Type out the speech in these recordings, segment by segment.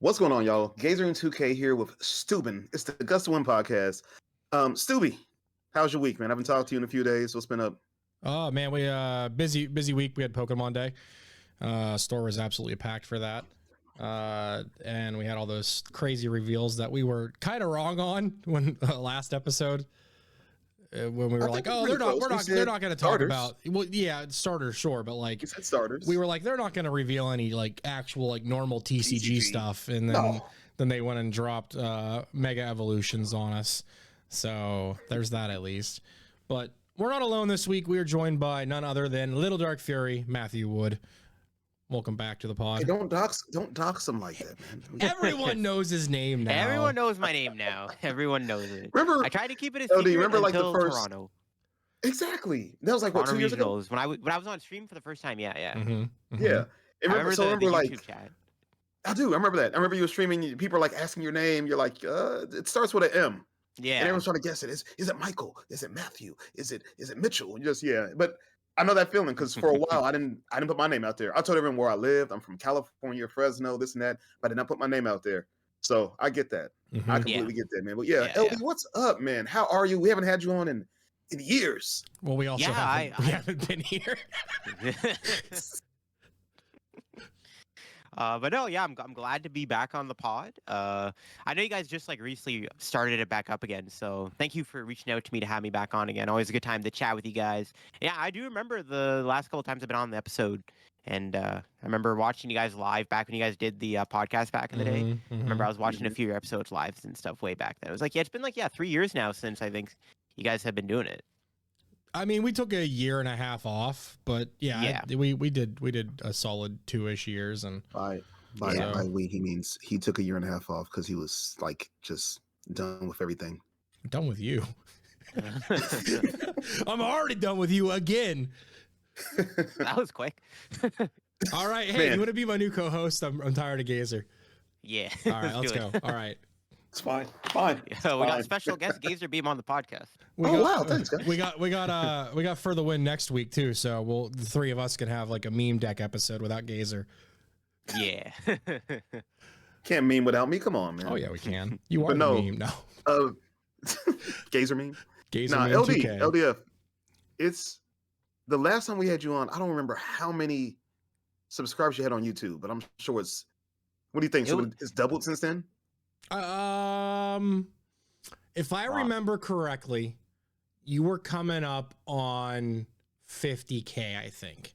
What's going on, y'all? Gazer and 2K here with Steuben. It's the Gust podcast. Stubby, how's your week, man? I haven't talked to you in a few days. What's been up? Oh man, we busy week. We had Pokemon Day. Store was absolutely packed for that. And we had all those crazy reveals that we were kind of wrong on when last episode. When we were like, oh, they're not going to talk about. Well, yeah, starters, sure, but like, you said starters. We were like, they're not going to reveal any like actual like normal TCG stuff, and then they went and dropped Mega Evolutions on us. So there's that at least. But we're not alone this week. We are joined by none other than LittleDarkFury, Matthew Wood. Welcome back to the pod. Hey, don't dox him like that, man. Everyone knows his name now. Everyone knows my name now. Everyone knows it. Remember, I tried to keep it a secret secret like until the first Toronto. Exactly. That was like what, 2 years ago? When I was on stream for the first time. Yeah. Yeah. I remember the YouTube chat. I do. I remember that. I remember you were streaming. People are like asking your name. You're like, it starts with an M. Yeah. And everyone's trying to guess it. Is it Michael? Is it Matthew? Is it Mitchell? And just But I know that feeling because for a while I didn't put my name out there. I told everyone where I lived. I'm from California, Fresno, this and that, but I did not put my name out there. So I get that. I completely get that, man. But LD, what's up, man? How are you? We haven't had you on in years. Well, we also haven't been here. But no, yeah, I'm glad to be back on the pod. I know you guys just like recently started it back up again, so thank you for reaching out to me to have me back on again. Always a good time to chat with you guys. Yeah, I do remember the last couple of times I've been on the episode, and I remember watching you guys live back when you guys did the podcast back in the day. I remember I was watching a few episodes live and stuff way back then. It was like, it's been like 3 years now since I think you guys have been doing it. I mean, we took a year and a half off, but we did a solid 2-ish years, and by we he means he took a year and a half off because he was like just done with everything. Done with you. I'm already done with you again. That was quick. All right, hey, you want to be my new co-host? I'm tired of Gazer. Yeah. All right, let's go. All right. It's fine. Yeah, we got special guest Gazer Beam on the podcast. Wow, thanks, guys. We got For the Win next week too, so the three of us can have like a meme deck episode without Gazer. Yeah. Can't meme without me. Come on, man. Oh yeah, we can. You are the meme now. Gazer meme. Gazer meme. LDF. It's the last time we had you on. I don't remember how many subscribers you had on YouTube, but I'm sure it's. What do you think? It's doubled since then. If I remember correctly, you were coming up on 50K, I think.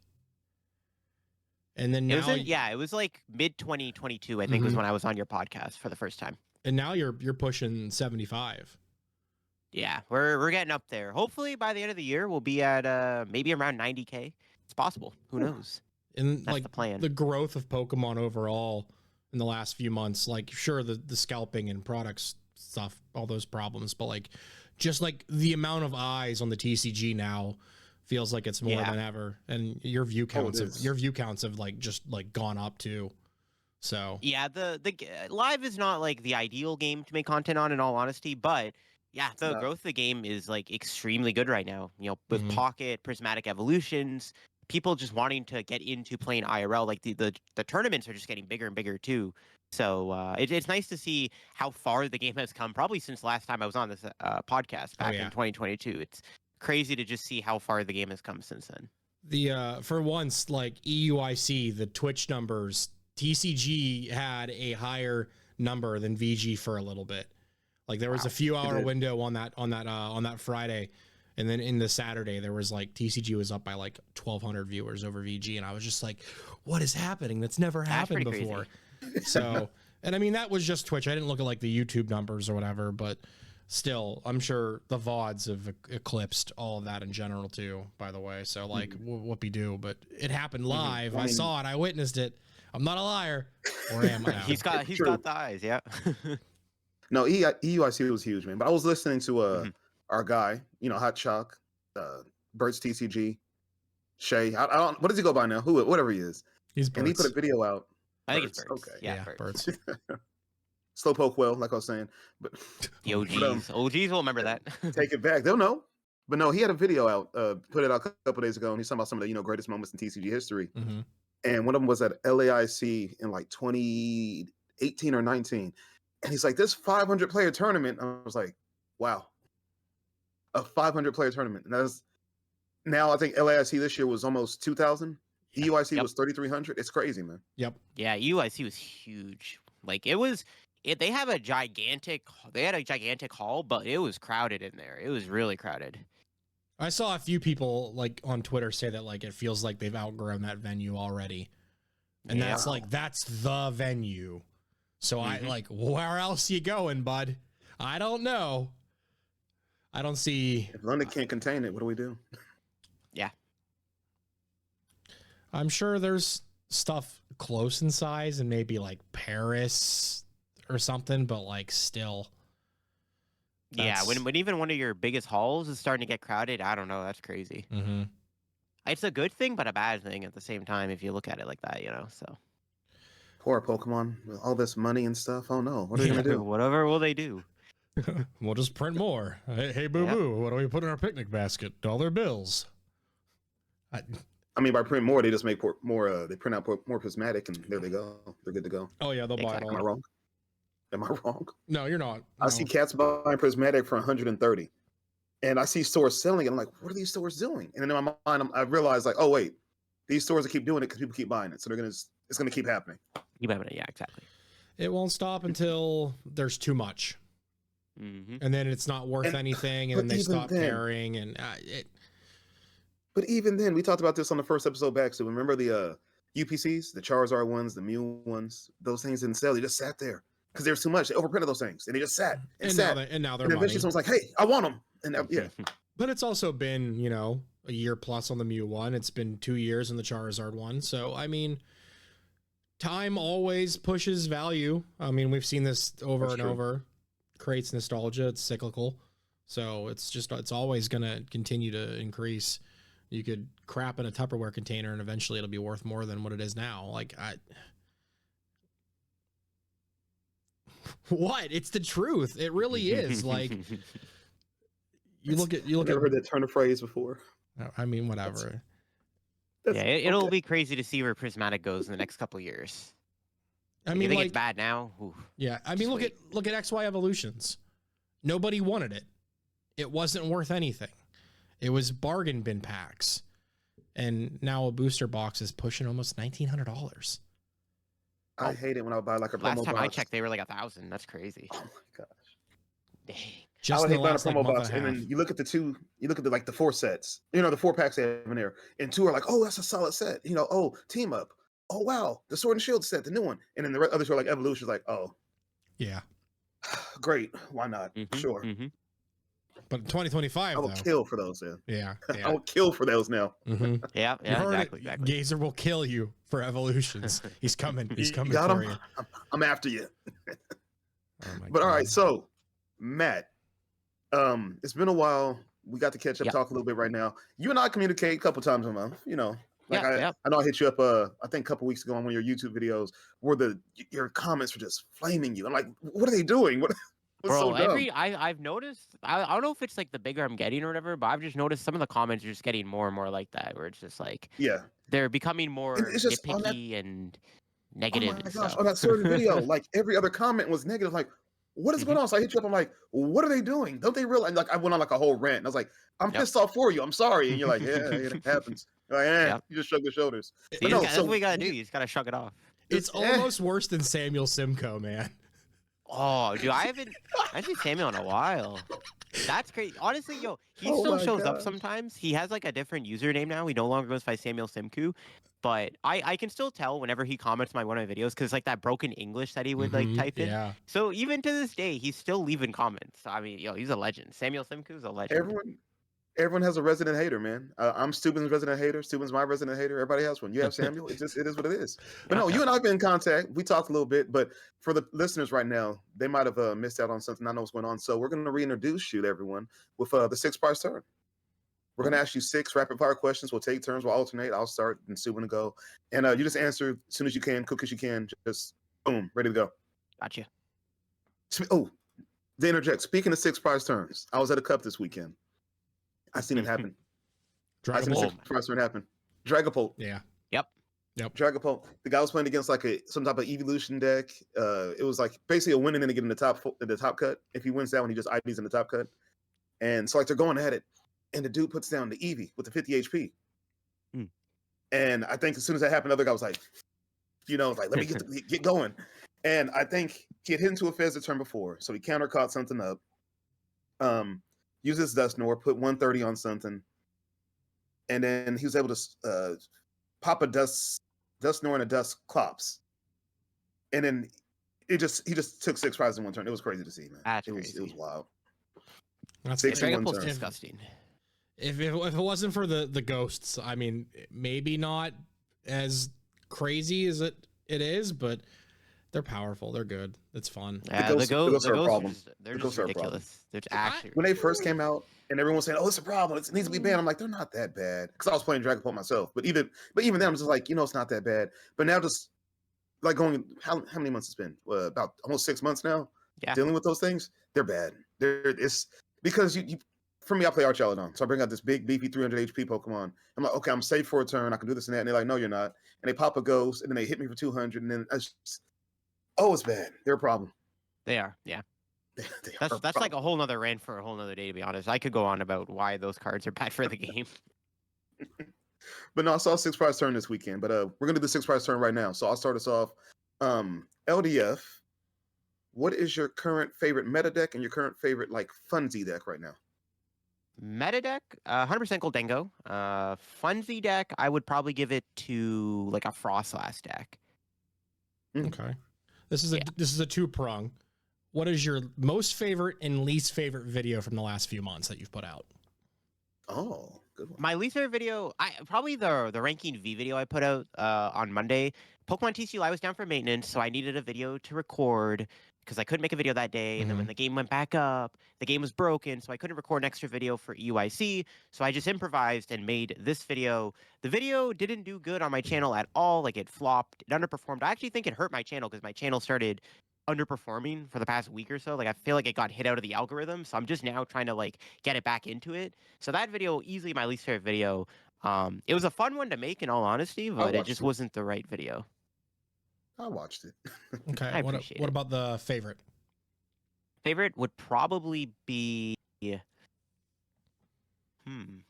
And then now it was like mid 2022, I think was when I was on your podcast for the first time. And now you're pushing 75. Yeah, we're getting up there. Hopefully by the end of the year we'll be at maybe around 90K. It's possible. Who knows? And that's the plan. The growth of Pokemon overall in the last few months, like sure the scalping and products stuff, all those problems, but like just like the amount of eyes on the TCG now feels like it's more than ever, and your view counts have like just like gone up too. So yeah, the live is not like the ideal game to make content on, in all honesty, but the growth of the game is like extremely good right now. You know, with Pocket, Prismatic Evolutions, people just wanting to get into playing IRL, like the tournaments are just getting bigger and bigger too. So it's nice to see how far the game has come, probably since last time I was on this podcast back in 2022. It's crazy to just see how far the game has come since then. The for once, like EUIC, the Twitch numbers, TCG had a higher number than VG for a little bit. Like there was a few hour window on that Friday. And then in the Saturday, there was like TCG was up by like 1,200 viewers over VG. And I was just like, what is happening? That's never happened before. So, and I mean, that was just Twitch. I didn't look at like the YouTube numbers or whatever, but still, I'm sure the VODs have eclipsed all of that in general too, by the way. So like whoopie-doo, but it happened live. I mean, I witnessed it. I'm not a liar. Or am I? He's got the eyes. Yeah. No, EUIC was huge, man. But I was listening to our guy, Hot Chalk, Bert's TCG, Shay. I don't. What does he go by now? Whatever he is. He's Bert's. And he put a video out. I think it's Bert's. Okay. Yeah, Bert's. Slowpoke well, like I was saying. But the OGs. OGs will remember that. Take it back. They'll know. But no, he had a video out, put it out a couple days ago, and he's talking about some of the greatest moments in TCG history. And one of them was at LAIC in like 18 or 19. And he's like, this 500 player tournament. I was like, wow, a 500 player tournament. And that's now I think LAIC this year was almost 2,000. EUIC was 3,300. It's crazy, man. Yep. Yeah, EUIC was huge. Like they had a gigantic hall, but it was crowded in there. It was really crowded. I saw a few people like on Twitter say that like it feels like they've outgrown that venue already. And that's the venue. So I like, where else you going, bud? I don't know. I don't see. If London can't contain it, what do we do? Yeah. I'm sure there's stuff close in size and maybe like Paris or something, but like still. Yeah, when even one of your biggest halls is starting to get crowded, I don't know. That's crazy. Mm-hmm. It's a good thing, but a bad thing at the same time if you look at it like that, So poor Pokemon with all this money and stuff. Oh no, what are they gonna do? Whatever will they do? We'll just print more. Hey, Boo Boo, what do we put in our picnic basket? $1 bills. I mean, by print more, they just make more. They print out more prismatic, and there they go. They're good to go. Oh yeah, they'll buy it all. Am I wrong? Am I wrong? No, you're not. No. I see cats buying prismatic for 130, and I see stores selling it. I'm like, what are these stores doing? And then in my mind, I realize like, oh wait, these stores will keep doing it because people keep buying it, so it's gonna keep happening. Keep happening, yeah, exactly. It won't stop until there's too much, and then it's not worth anything, and then they stop caring, and But even then, we talked about this on the first episode back. So remember the UPCs, the Charizard ones, the Mew ones. Those things didn't sell. They just sat there because there was too much. They overprinted those things, and they just sat and sat. Now they're and eventually someone's like, "Hey, I want them." And yeah. But it's also been a year plus on the Mew one. It's been 2 years on the Charizard one. So I mean, time always pushes value. I mean, we've seen this over and over. Creates nostalgia. It's cyclical. So it's always gonna continue to increase. You could crap in a Tupperware container and eventually it'll be worth more than what it is now. What? It's the truth. It really is. Like you look at Never heard that turn of phrase before. I mean, whatever. It'll be crazy to see where Prismatic goes in the next couple of years. I mean, you think it's bad now? Oof. Yeah, I mean, look at XY Evolutions. Nobody wanted it. It wasn't worth anything. It was bargain bin packs, and now a booster box is pushing almost $1,900. I hate it when I buy like a promo box. Last time I checked, they were like 1,000. That's crazy. Oh my gosh. Dang. I would hate buying a promo box, and then you look at the 4 sets. The 4 packs they have in there, and 2 are like, oh, that's a solid set. Oh, team up. Oh wow, the Sword and Shield set, the new one, and then the others are like Evolution's like, oh, yeah, great, why not? Sure. But in 2025, I will kill for those. Yeah. I will kill for those now. Yeah, exactly. Gazer will kill you for Evolutions. He's coming. He's coming for you. I'm after you. But all right, so Matt, it's been a while. We got to catch up, talk a little bit right now. You and I communicate a couple times a month. I know I hit you up. I think a couple weeks ago on one of your YouTube videos where your comments were just flaming you. I'm like, what are they doing? Bro, I've noticed. I don't know if it's like the bigger I'm getting or whatever, but I've just noticed some of the comments are just getting more and more like that, where it's just like, they're becoming more nitpicky and negative. Oh my gosh, on that certain video, like every other comment was negative. Like, what is going on? So I hit you up. I'm like, what are they doing? Don't they realize? Like, I went on like a whole rant. And I was like, I'm pissed off for you. I'm sorry. And you're like, yeah, it happens. You're like, you just shrug your shoulders. But that's what you gotta do. You just gotta shrug it off. It's almost worse than Samuel Simcoe, man. Oh, dude, I haven't seen Samuel in a while. That's crazy. Honestly, he still shows up sometimes. He has like a different username now. He no longer goes by Samuel Simcoe. But I can still tell whenever he comments on one of my videos, because like that broken English that he would like type in. Yeah. So even to this day, he's still leaving comments. I mean, he's a legend. Samuel Simcoe's a legend. Everyone has a resident hater, man. I'm Steuben's resident hater. Steuben's my resident hater. Everybody has one. You have Samuel. It is what it is. But no, you and I have been in contact. We talked a little bit, but for the listeners right now, they might have missed out on something. I know what's going on. So we're going to reintroduce you to everyone with the 6-prize turn. We're going to ask you 6 rapid fire questions. We'll take turns. We'll alternate. I'll start and Steuben will go. And you just answer as soon as you can, quick as you can. Just boom, ready to go. Gotcha. Oh, to interject. Speaking of 6-prize turns, I was at a cup this weekend. I seen it happen. I seen the 6-prize turn happen. Dragapult. Yeah. Yep. Yep. Dragapult. The guy was playing against like some type of evolution deck. It was like basically a win and then get in the top cut. If he wins that one, he just IDs in the top cut. And so like they're going at it, and the dude puts down the Eevee with the 50 HP. And I think as soon as that happened, the other guy was like, like let me get going. And I think he had hit into a Fez the turn before, so he counter caught something up. Uses Dusknoir, put 130 on something, and then he was able to pop a Dusknoir and a Dusclops, and then he just took 6 prizes in one turn. It was crazy to see, man. That's crazy. It was wild. That's Dragapult's disgusting. If it wasn't for the ghosts, I mean, maybe not as crazy as it is, but they're powerful. They're good. It's fun. Yeah, the ghosts are a problem. They're just ridiculous. They're actually when they first came out, and everyone was saying, "Oh, it's a problem. It needs to be banned." I'm like, they're not that bad, because I was playing Dragapult myself. But even then, I'm just like, it's not that bad. But now, just like going, how many months it's been? About almost 6 months now. Yeah. Dealing with those things, they're bad. It's because you for me, I play Archelodon, so I bring out this big, beefy 300 HP Pokemon. I'm like, okay, I'm safe for a turn. I can do this and that. And they're like, no, you're not. And they pop a ghost, and then they hit me for 200, and then it's bad. They're a problem. They are, yeah. That's like a whole nother rant for a whole nother day, to be honest. I could go on about why those cards are bad for the game. But no, I saw a 6 prize turn this weekend. But we're gonna do the 6 prize turn right now. So I'll start us off. LDF. What is your current favorite meta deck and your current favorite like funsy deck right now? Meta deck, 100% Goldengo. Funsy deck, I would probably give it to like a Frostlass deck. Okay, this is a 2-prong. What is your most favorite and least favorite video from the last few months that you've put out? Oh, good one. My least favorite video, probably the ranking V video I put out on Monday. Pokemon TCU, I was down for maintenance, so I needed a video to record because I couldn't make a video that day. And then when the game went back up, the game was broken, so I couldn't record an extra video for EUIC. So I just improvised and made this video. The video didn't do good on my channel at all. Like, it flopped, it underperformed. I actually think it hurt my channel because my channel started underperforming for the past week or so. Like, I feel like it got hit out of the algorithm, so I'm just now trying to like get it back into it. So that video, easily my least favorite video. It was a fun one to make, in all honesty, but it just wasn't the right video. I watched it. Okay. What about the favorite? Favorite would probably be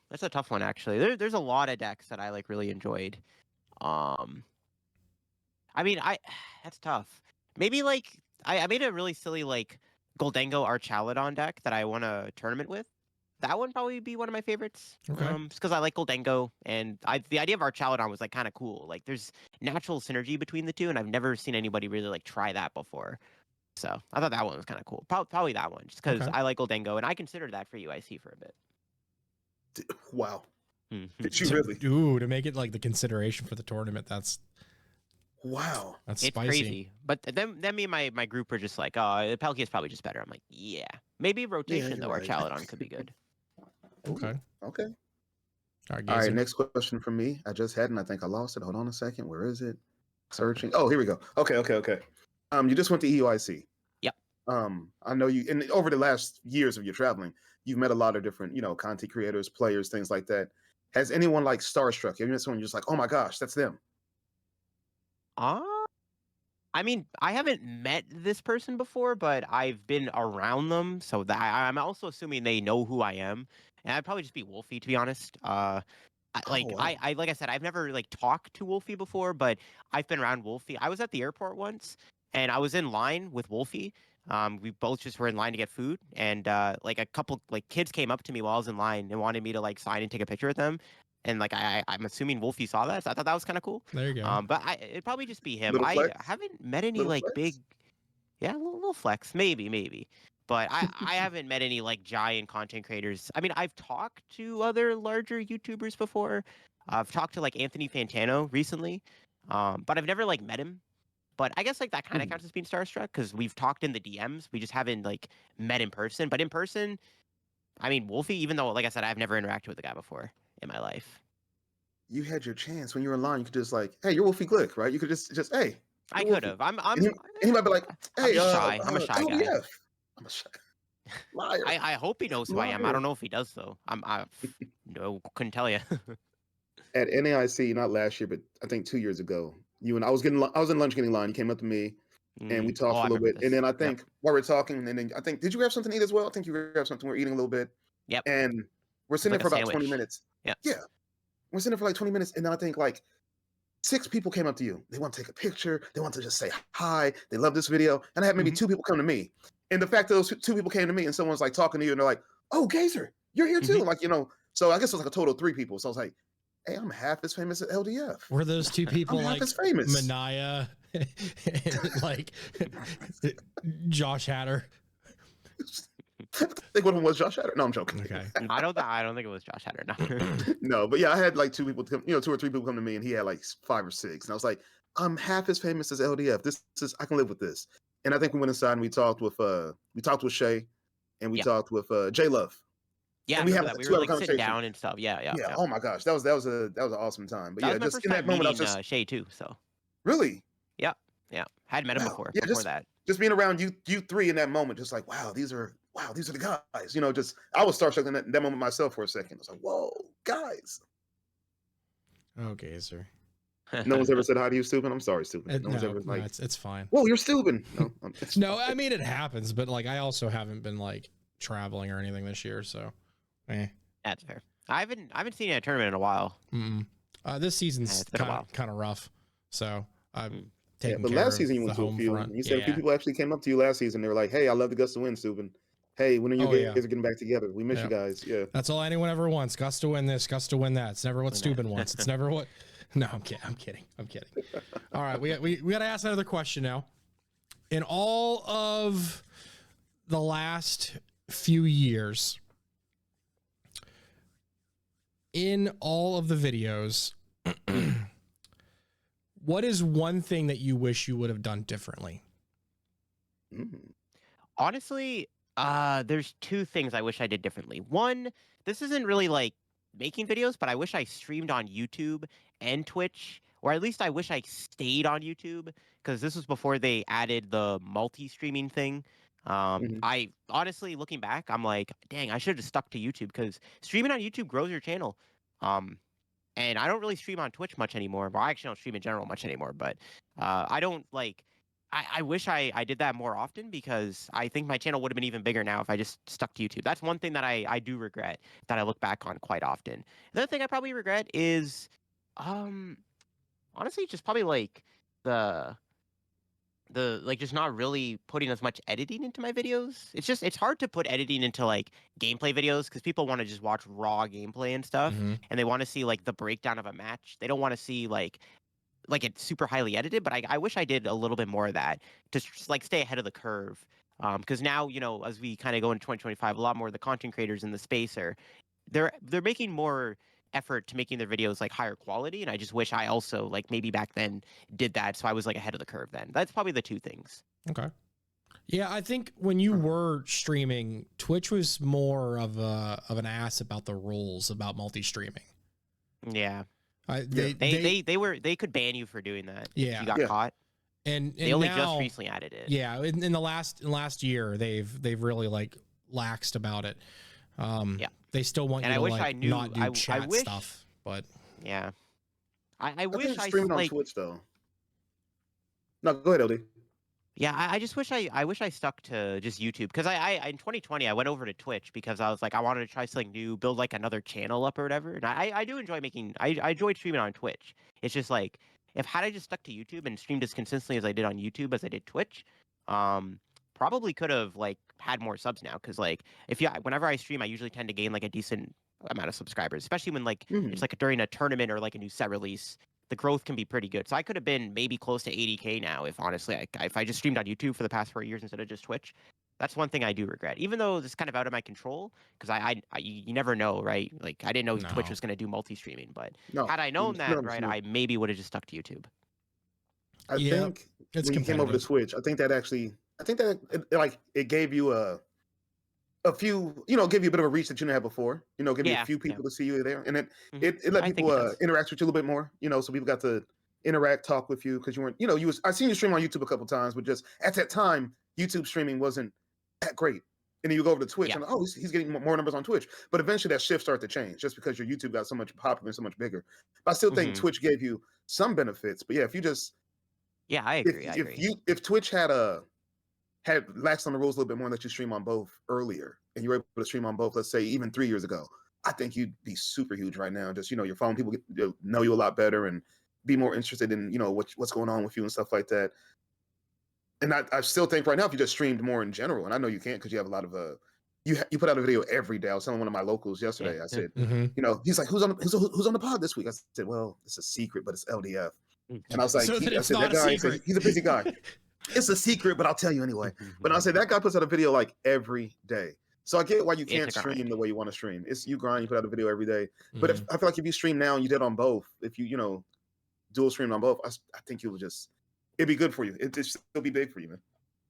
that's a tough one, actually. There's a lot of decks that I like really enjoyed. I mean, that's tough. Maybe like I made a really silly like Goldengo Archaludon deck that I won a tournament with. That would probably be one of my favorites. Okay. Just because I like Goldengo, and the idea of Archaludon was like kind of cool. Like, there's natural synergy between the two, and I've never seen anybody really like try that before. So I thought that one was kind of cool. Probably that one, just because I like Goldengo, and I considered that for UIC for a bit. Wow. Did you really? Ooh, to make it like the consideration for the tournament, that's wow. That's it's spicy. Crazy. But then me and my group were just like, oh, the Palkia is probably just better. I'm like, yeah. Maybe rotation, though, Archaludon could be good. Okay. All right, next question from me. I just had, and I think I lost it. Hold on a second. Where is it? Searching. Oh, here we go. Okay. You just went to EUIC. Yep. I know you, and over the last years of your traveling, you've met a lot of different, content creators, players, things like that. Has anyone like starstruck you? Have you met someone you're just like, oh my gosh, that's them? I mean, I haven't met this person before, but I've been around them, so that I'm also assuming they know who I am. And I'd probably just be Wolfie, to be honest. Like I said, I've never like talked to Wolfie before, but I've been around Wolfie. I was at the airport once, and I was in line with Wolfie. We both just were in line to get food, and like a couple like kids came up to me while I was in line and wanted me to like sign and take a picture with them. And like I'm assuming Wolfie saw that, so I thought that was kind of cool. There you go. But it'd probably just be him. Little flex? I haven't met any Little like flex? big, little flex, maybe. But I haven't met any like giant content creators. I mean, I've talked to other larger YouTubers before. I've talked to like Anthony Fantano recently, but I've never like met him. But I guess like that kind of counts as being starstruck because we've talked in the DMs. We just haven't like met in person. But in person, I mean, Wolfie, even though like I said, I've never interacted with the guy before in my life. You had your chance when you were in line. You could just like, hey, you're Wolfie Glick, right? You could just hey. I could have. And he might be like, hey, I'm a shy guy. I'm a shy liar. I hope he knows who I am. I don't know if he does though. No, couldn't tell you. at NAIC, not last year, but I think 2 years ago. I was in lunch getting line. You came up to me and we talked Oh, for I a little remember bit. And this. then I think while we're talking, and then I think, did you have something to eat as well? I think you grabbed something. We're eating a little bit. Yep. And we're It's sitting like there for a about 20 sandwich. minutes. Yep. Yeah. We're sitting there for like 20 minutes. And then I think like 6 people came up to you. They want to take a picture. They want to just say hi. They love this video. And I had maybe 2 people come to me. And the fact that those 2 people came to me and someone's like talking to you and they're like, oh, Gazer, you're here too. Like, so I guess it was like a total of 3 people. So I was like, hey, I'm half as famous as LDF. Were those 2 people I'm half like as famous. Manaya and like Josh Hatter? I think one of them was Josh Hatter. No, I'm joking. Okay. I don't think it was Josh Hatter. No. No, but yeah, I had like 2 people come, 2 or 3 people come to me and he had like 5 or 6. And I was like, I'm half as famous as LDF. This is, I can live with this. And I think we went inside and we talked with Shay and we talked with J Love. Yeah, and we had that. Like, We were like sitting down and stuff. Yeah. Oh my gosh, that was an awesome time. But that yeah, was my just first in that time moment, I was meeting just Shay too. So really, yeah, hadn't met him before that. Just being around you 3 in that moment, just like wow, these are the guys. Just I was starstruck in that moment myself for a second. I was like, whoa, guys. Okay, sir. No one's ever said hi to you, Steuben? I'm sorry, Steuben. No one's ever like, it's fine. Whoa, you're Steuben. No, I mean it happens, but like I also haven't been like traveling or anything this year, so That's fair. I haven't seen a tournament in a while. This season's kind of rough, so I'm taking but care last season of you went the to a home few. front. You said a few people actually came up to you last season. They were like, "Hey, I love the Gust to win, Steuben. Hey, when are you guys are getting back together? We miss you guys." Yeah, that's all anyone ever wants. Gust to win this, Gust to win that. It's never what Steuben wants. It's never what. No, I'm kidding. All right, we got to ask another question now. In all of the last few years, in all of the videos, what is one thing that you wish you would have done differently? Honestly, there's 2 things I wish I did differently. One, this isn't really like making videos, but I wish I streamed on YouTube and Twitch, or at least I wish I stayed on YouTube, because this was before they added the multi-streaming thing. I honestly, looking back, I'm like, dang, I should have stuck to YouTube, because streaming on YouTube grows your channel. And I don't really stream on Twitch much anymore. Well, I actually don't stream in general much anymore, but I don't like. I wish I did that more often, because I think my channel would have been even bigger now if I just stuck to YouTube. That's one thing that I do regret, that I look back on quite often. The other thing I probably regret is, honestly, just probably like the like just not really putting as much editing into my videos. It's hard to put editing into like gameplay videos, because people want to just watch raw gameplay and stuff, and they want to see like the breakdown of a match. They don't want to see like it's super highly edited, but I wish I did a little bit more of that to like stay ahead of the curve. Because now, as we kind of go into 2025, a lot more of the content creators in the space they're making more effort to making their videos like higher quality, and I just wish I also like maybe back then did that, so I was like ahead of the curve then. That's probably the 2 things. Okay. Yeah, I think when you were streaming, Twitch was more of an ass about the rules about multi-streaming. Yeah. They could ban you for doing that. Yeah, if you got caught. And they only now, just recently added it. Yeah, in the last year, they've really like laxed about it. They still want you to like not do chat stuff, but yeah, I wish I streaming on Twitch though. No, go ahead, LD. Yeah, I just wish I wish I stuck to just YouTube, because I in 2020 I went over to Twitch because I was like, I wanted to try something new, build like another channel up or whatever. And I do enjoy I enjoy streaming on Twitch. It's just like, had I just stuck to YouTube and streamed as consistently as I did on YouTube as I did Twitch, probably could have like had more subs now, because like whenever I stream, I usually tend to gain like a decent amount of subscribers, especially when like it's like during a tournament or like a new set release. The growth can be pretty good. So I could have been maybe close to 80K now if honestly, if I just streamed on YouTube for the past 4 years instead of just Twitch. That's one thing I do regret, even though it's kind of out of my control, because you never know, right? Like I didn't know Twitch was going to do multi-streaming, but had I known that, right, I maybe would have just stuck to YouTube. I think when you came over to Twitch, I think that it gave you a few, give you a bit of a reach that you didn't have before, give you a few people to see you there. And it let people interact with you a little bit more, so people got to interact, talk with you, because you weren't, I seen you stream on YouTube a couple times, but just at that time, YouTube streaming wasn't that great. And then you go over to Twitch Yeah. and he's getting more numbers on Twitch. But eventually that shift started to change just because your YouTube got so much popular and so much bigger. But I still think Twitch gave you some benefits. But yeah, if you just I agree. if Twitch had laxed on the rules a little bit more and let you stream on both earlier, and you were able to stream on both, let's say even 3 years ago, I think you'd be super huge right now. Just your phone, people know you a lot better and be more interested in what's going on with you and stuff like that. And I still think right now, if you just streamed more in general, and I know you can't because you have a lot of you put out a video every day. I was telling one of my locals yesterday. I said, he's like, who's on the pod this week? I said, well, it's a secret, but it's LDF. And I was like, I said that guy, he's a busy guy. It's a secret, but I'll tell you anyway. But I said that guy puts out a video like every day. So I get why you can't stream the way you want to stream. It's you grind, you put out a video every day. But I feel like if you stream now and you did on both, if you dual stream on both, I think it'd be good for you. It'd still be big for you, man.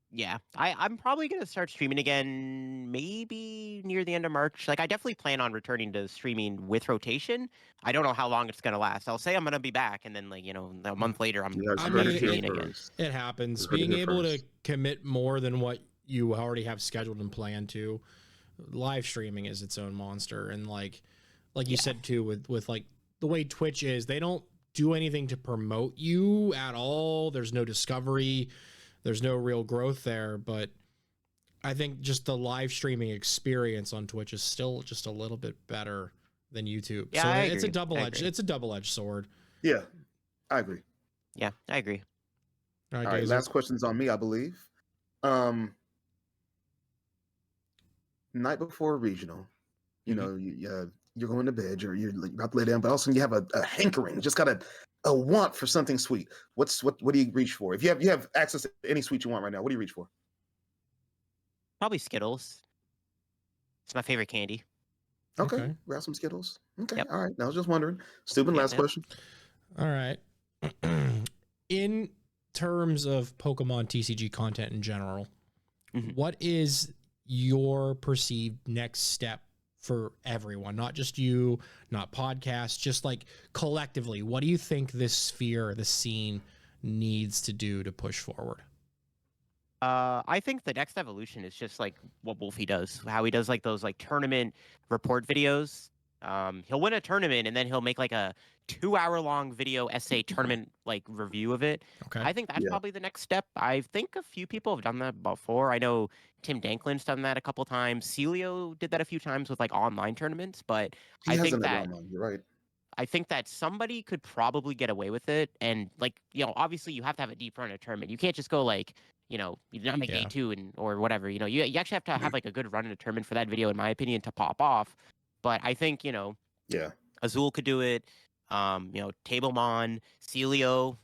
Yeah, I'm probably gonna start streaming again maybe near the end of March. Like I definitely plan on returning to streaming with rotation. I don't know how long it's gonna last. I'll say I'm gonna be back, and then a month later I'm streaming again. It happens. Being able to commit more than what you already have scheduled and planned to, live streaming is its own monster. And like you said too, with like the way Twitch is, they don't do anything to promote you at all. There's no discovery. There's no real growth there, but I think just the live streaming experience on Twitch is still just a little bit better than YouTube. Yeah, so I it's agree. It's a double-edged sword. Yeah, I agree. Yeah, I agree. All right, last question's on me, I believe. Night before regional, you're going to bed, you're about to lay down, but also you have a hankering, just got a want for something sweet. What do you reach for? If you have access to any sweet you want right now, what do you reach for? Probably Skittles. It's my favorite candy. Okay. Grab some Skittles. Okay. Yep. All right. I was just wondering. Stupid. Last question. All right. In terms of Pokemon TCG content in general, what is your perceived next step for everyone? Not just you, not podcasts, just like collectively. What do you think this sphere, the scene, needs to do to push forward? I think the next evolution is just like what Wolfie does, how he does like those like tournament report videos. He'll win a tournament and then he'll make like a 2-hour-long video essay tournament like review of it. Okay. I think that's probably the next step. I think a few people have done that before. I know Tim Danklin's done that a couple times. Celio did that a few times with like online tournaments, but I think that you're right. I think that somebody could probably get away with it. And like, obviously you have to have a deep run at a tournament. You can't just go like, you don't make day 2 or whatever. You actually have to have like a good run in a tournament for that video, in my opinion, to pop off. But I think, Azul could do it. Tablemon, Celio,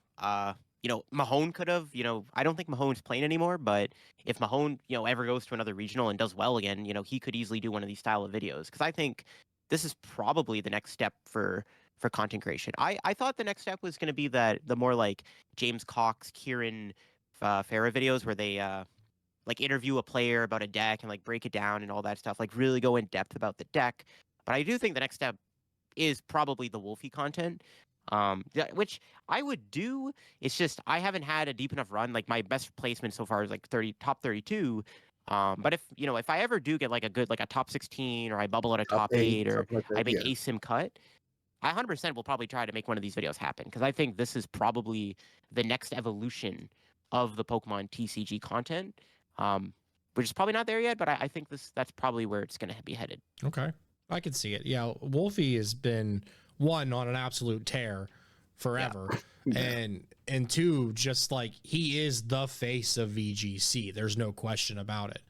Mahone could have. I don't think Mahone's playing anymore, but if Mahone, ever goes to another regional and does well again, he could easily do one of these style of videos. Because I think this is probably the next step for content creation. I thought the next step was going to be the more like James Cox, Kieran Farah videos where they like interview a player about a deck and like break it down and all that stuff, like really go in depth about the deck. But I do think the next step is probably the Wolfie content, which I would do. It's just I haven't had a deep enough run. Like my best placement so far is like top 32. But if I ever do get like a good like a top 16 or I bubble at a top 8 or like I make a sim cut, I 100% will probably try to make one of these videos happen, because I think this is probably the next evolution of the Pokemon TCG content, which is probably not there yet, but I think that's probably where it's going to be headed. Okay. I can see it. Yeah, Wolfie has been on an absolute tear forever. Yeah. And two, just like he is the face of VGC. There's no question about it.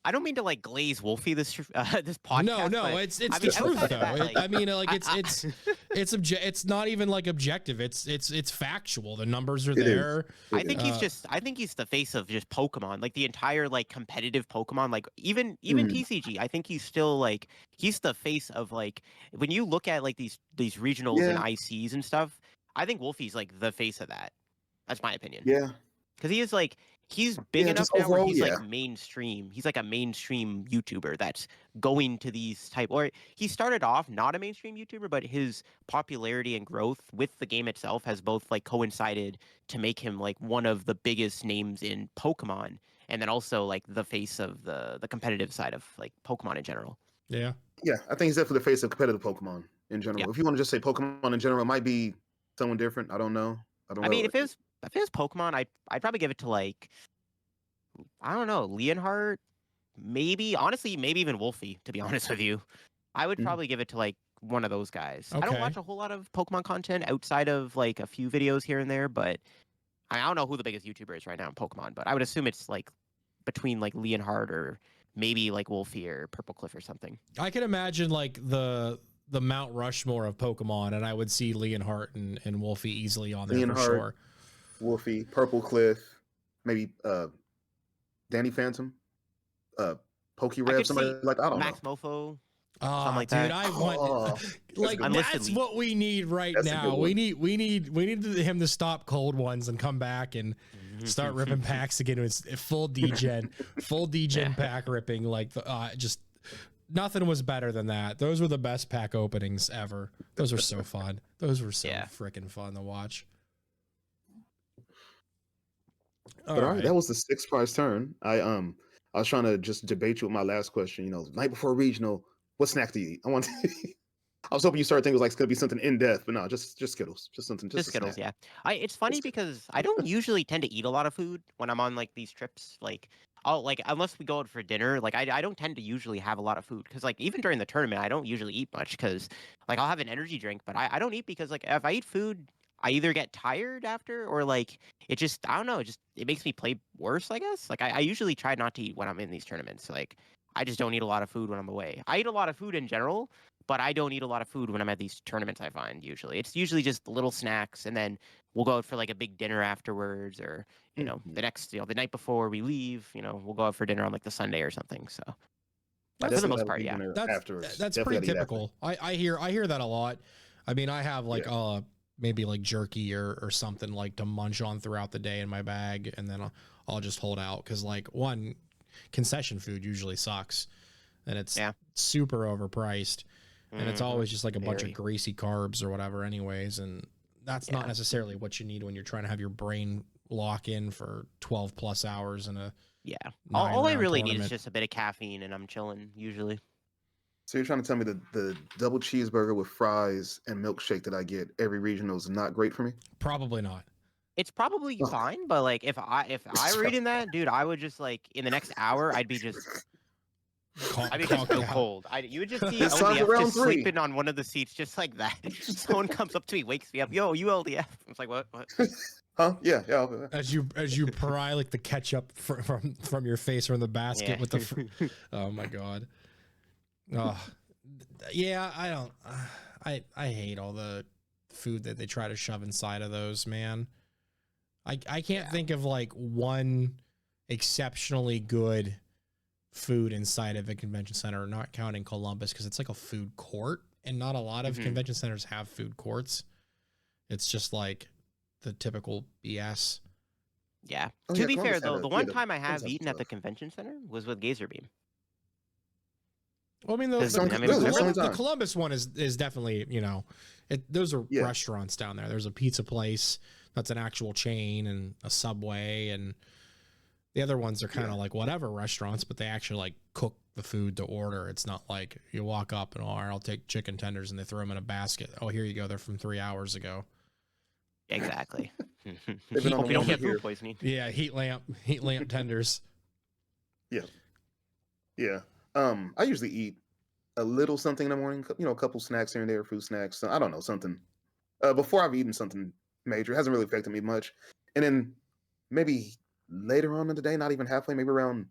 I don't mean to like glaze Wolfie this podcast. No, it's the truth though. I mean, like it's not even like objective. It's factual. The numbers are there. I think he's the face of just Pokemon, like the entire like competitive Pokemon, like even TCG. I think he's still like he's the face of like when you look at like these regionals and ICs and stuff. I think Wolfie's like the face of that. That's my opinion. Yeah, because he is like. He's big enough now where he's like mainstream. He's like a mainstream YouTuber that's going to these type. Or he started off not a mainstream YouTuber, but his popularity and growth with the game itself has both like coincided to make him like one of the biggest names in Pokemon. and then also like the face of the competitive side of like Pokemon in general. Yeah. Yeah, I think he's definitely the face of competitive Pokemon in general. Yeah. If you want to just say Pokemon in general, it might be someone different. I don't know. I mean, if it was Pokemon, I'd probably give it to like, I don't know, Leonhardt, maybe, honestly, maybe even Wolfie, to be honest with you. I would probably give it to like one of those guys. I don't watch a whole lot of Pokemon content outside of like a few videos here and there, but I don't know who the biggest YouTuber is right now in Pokemon, but I would assume it's like between like Leonhardt or maybe like Wolfie or Purple Cliff or something. I can imagine like the Mount Rushmore of Pokemon, and I would see Leonhardt and Wolfie easily on there for sure. Wolfie, Purple Cliff, maybe Danny Phantom, Pokerev, somebody like, I don't Max know. Mofo. Oh, like dude, that. I want like that's what we need right now. We need him to stop cold ones and come back and start ripping packs again. It's full degen, full degen pack ripping. Like just nothing was better than that. Those were the best pack openings ever. Those were so fun. Those were so freaking fun to watch. All right, that was the 6th prize turn. I was trying to just debate you with my last question. You know, night before regional, what snack do you eat? I was hoping you started thinking like it's gonna be something in depth, but no, just Skittles, just something, just Skittles. snack. Yeah, it's funny because I don't usually tend to eat a lot of food when I'm on like these trips. Like, unless we go out for dinner, like I don't tend to usually have a lot of food because like even during the tournament, I don't usually eat much because like I'll have an energy drink, but I don't eat because like if I eat food, I either get tired after or like it just I don't know, it makes me play worse, I guess. Like I usually try not to eat when I'm in these tournaments. Like I just don't eat a lot of food when I'm away. I eat a lot of food in general, but I don't eat a lot of food when I'm at these tournaments, I find usually. It's usually just little snacks and then we'll go out for like a big dinner afterwards or, you know, the night before we leave, you know, we'll go out for dinner on like the Sunday or something. So but for the most part, yeah. That's pretty typical. I hear that a lot. I mean, I have like maybe like jerky or something like to munch on throughout the day in my bag, and then I'll just hold out because like one, concession food usually sucks, and it's super overpriced, and it's always just like a bunch of greasy carbs or whatever anyways, and that's not necessarily what you need when you're trying to have your brain lock in for 12 plus hours in a all I really need is just a bit of caffeine and I'm chilling usually. So you're trying to tell me the double cheeseburger with fries and milkshake that I get every regional is not great for me? Probably not. It's probably fine, but like if I were eating that, dude, I would just like in the next hour I'd be just so cold. You would just see LDF just sleeping on one of the seats just like that. Someone comes up to me, wakes me up, yo, you LDF. I was like, what? Huh? Yeah. As you pry like the ketchup from your face from the basket with the. Oh my god. Oh, yeah. I hate all the food that they try to shove inside of those, man. I can't think of like one exceptionally good food inside of a convention center, not counting Columbus because it's like a food court, and not a lot of convention centers have food courts. It's just like the typical BS. Yeah. To be fair though, the one time I have eaten at the convention center was with Gazer Beam. Well, I mean, the Columbus one is definitely, you know, those are restaurants down there. There's a pizza place that's an actual chain and a Subway, and the other ones are kind of like whatever restaurants, but they actually like cook the food to order. It's not like you walk up and, I'll take chicken tenders, and they throw them in a basket. Oh, here you go. They're from 3 hours ago. Exactly. Hope you don't get food poisoning. Yeah, heat lamp tenders. Yeah. I usually eat a little something in the morning, you know, a couple snacks here and there, fruit snacks. I don't know, something. Before I've eaten something major, it hasn't really affected me much. And then maybe later on in the day, not even halfway, maybe around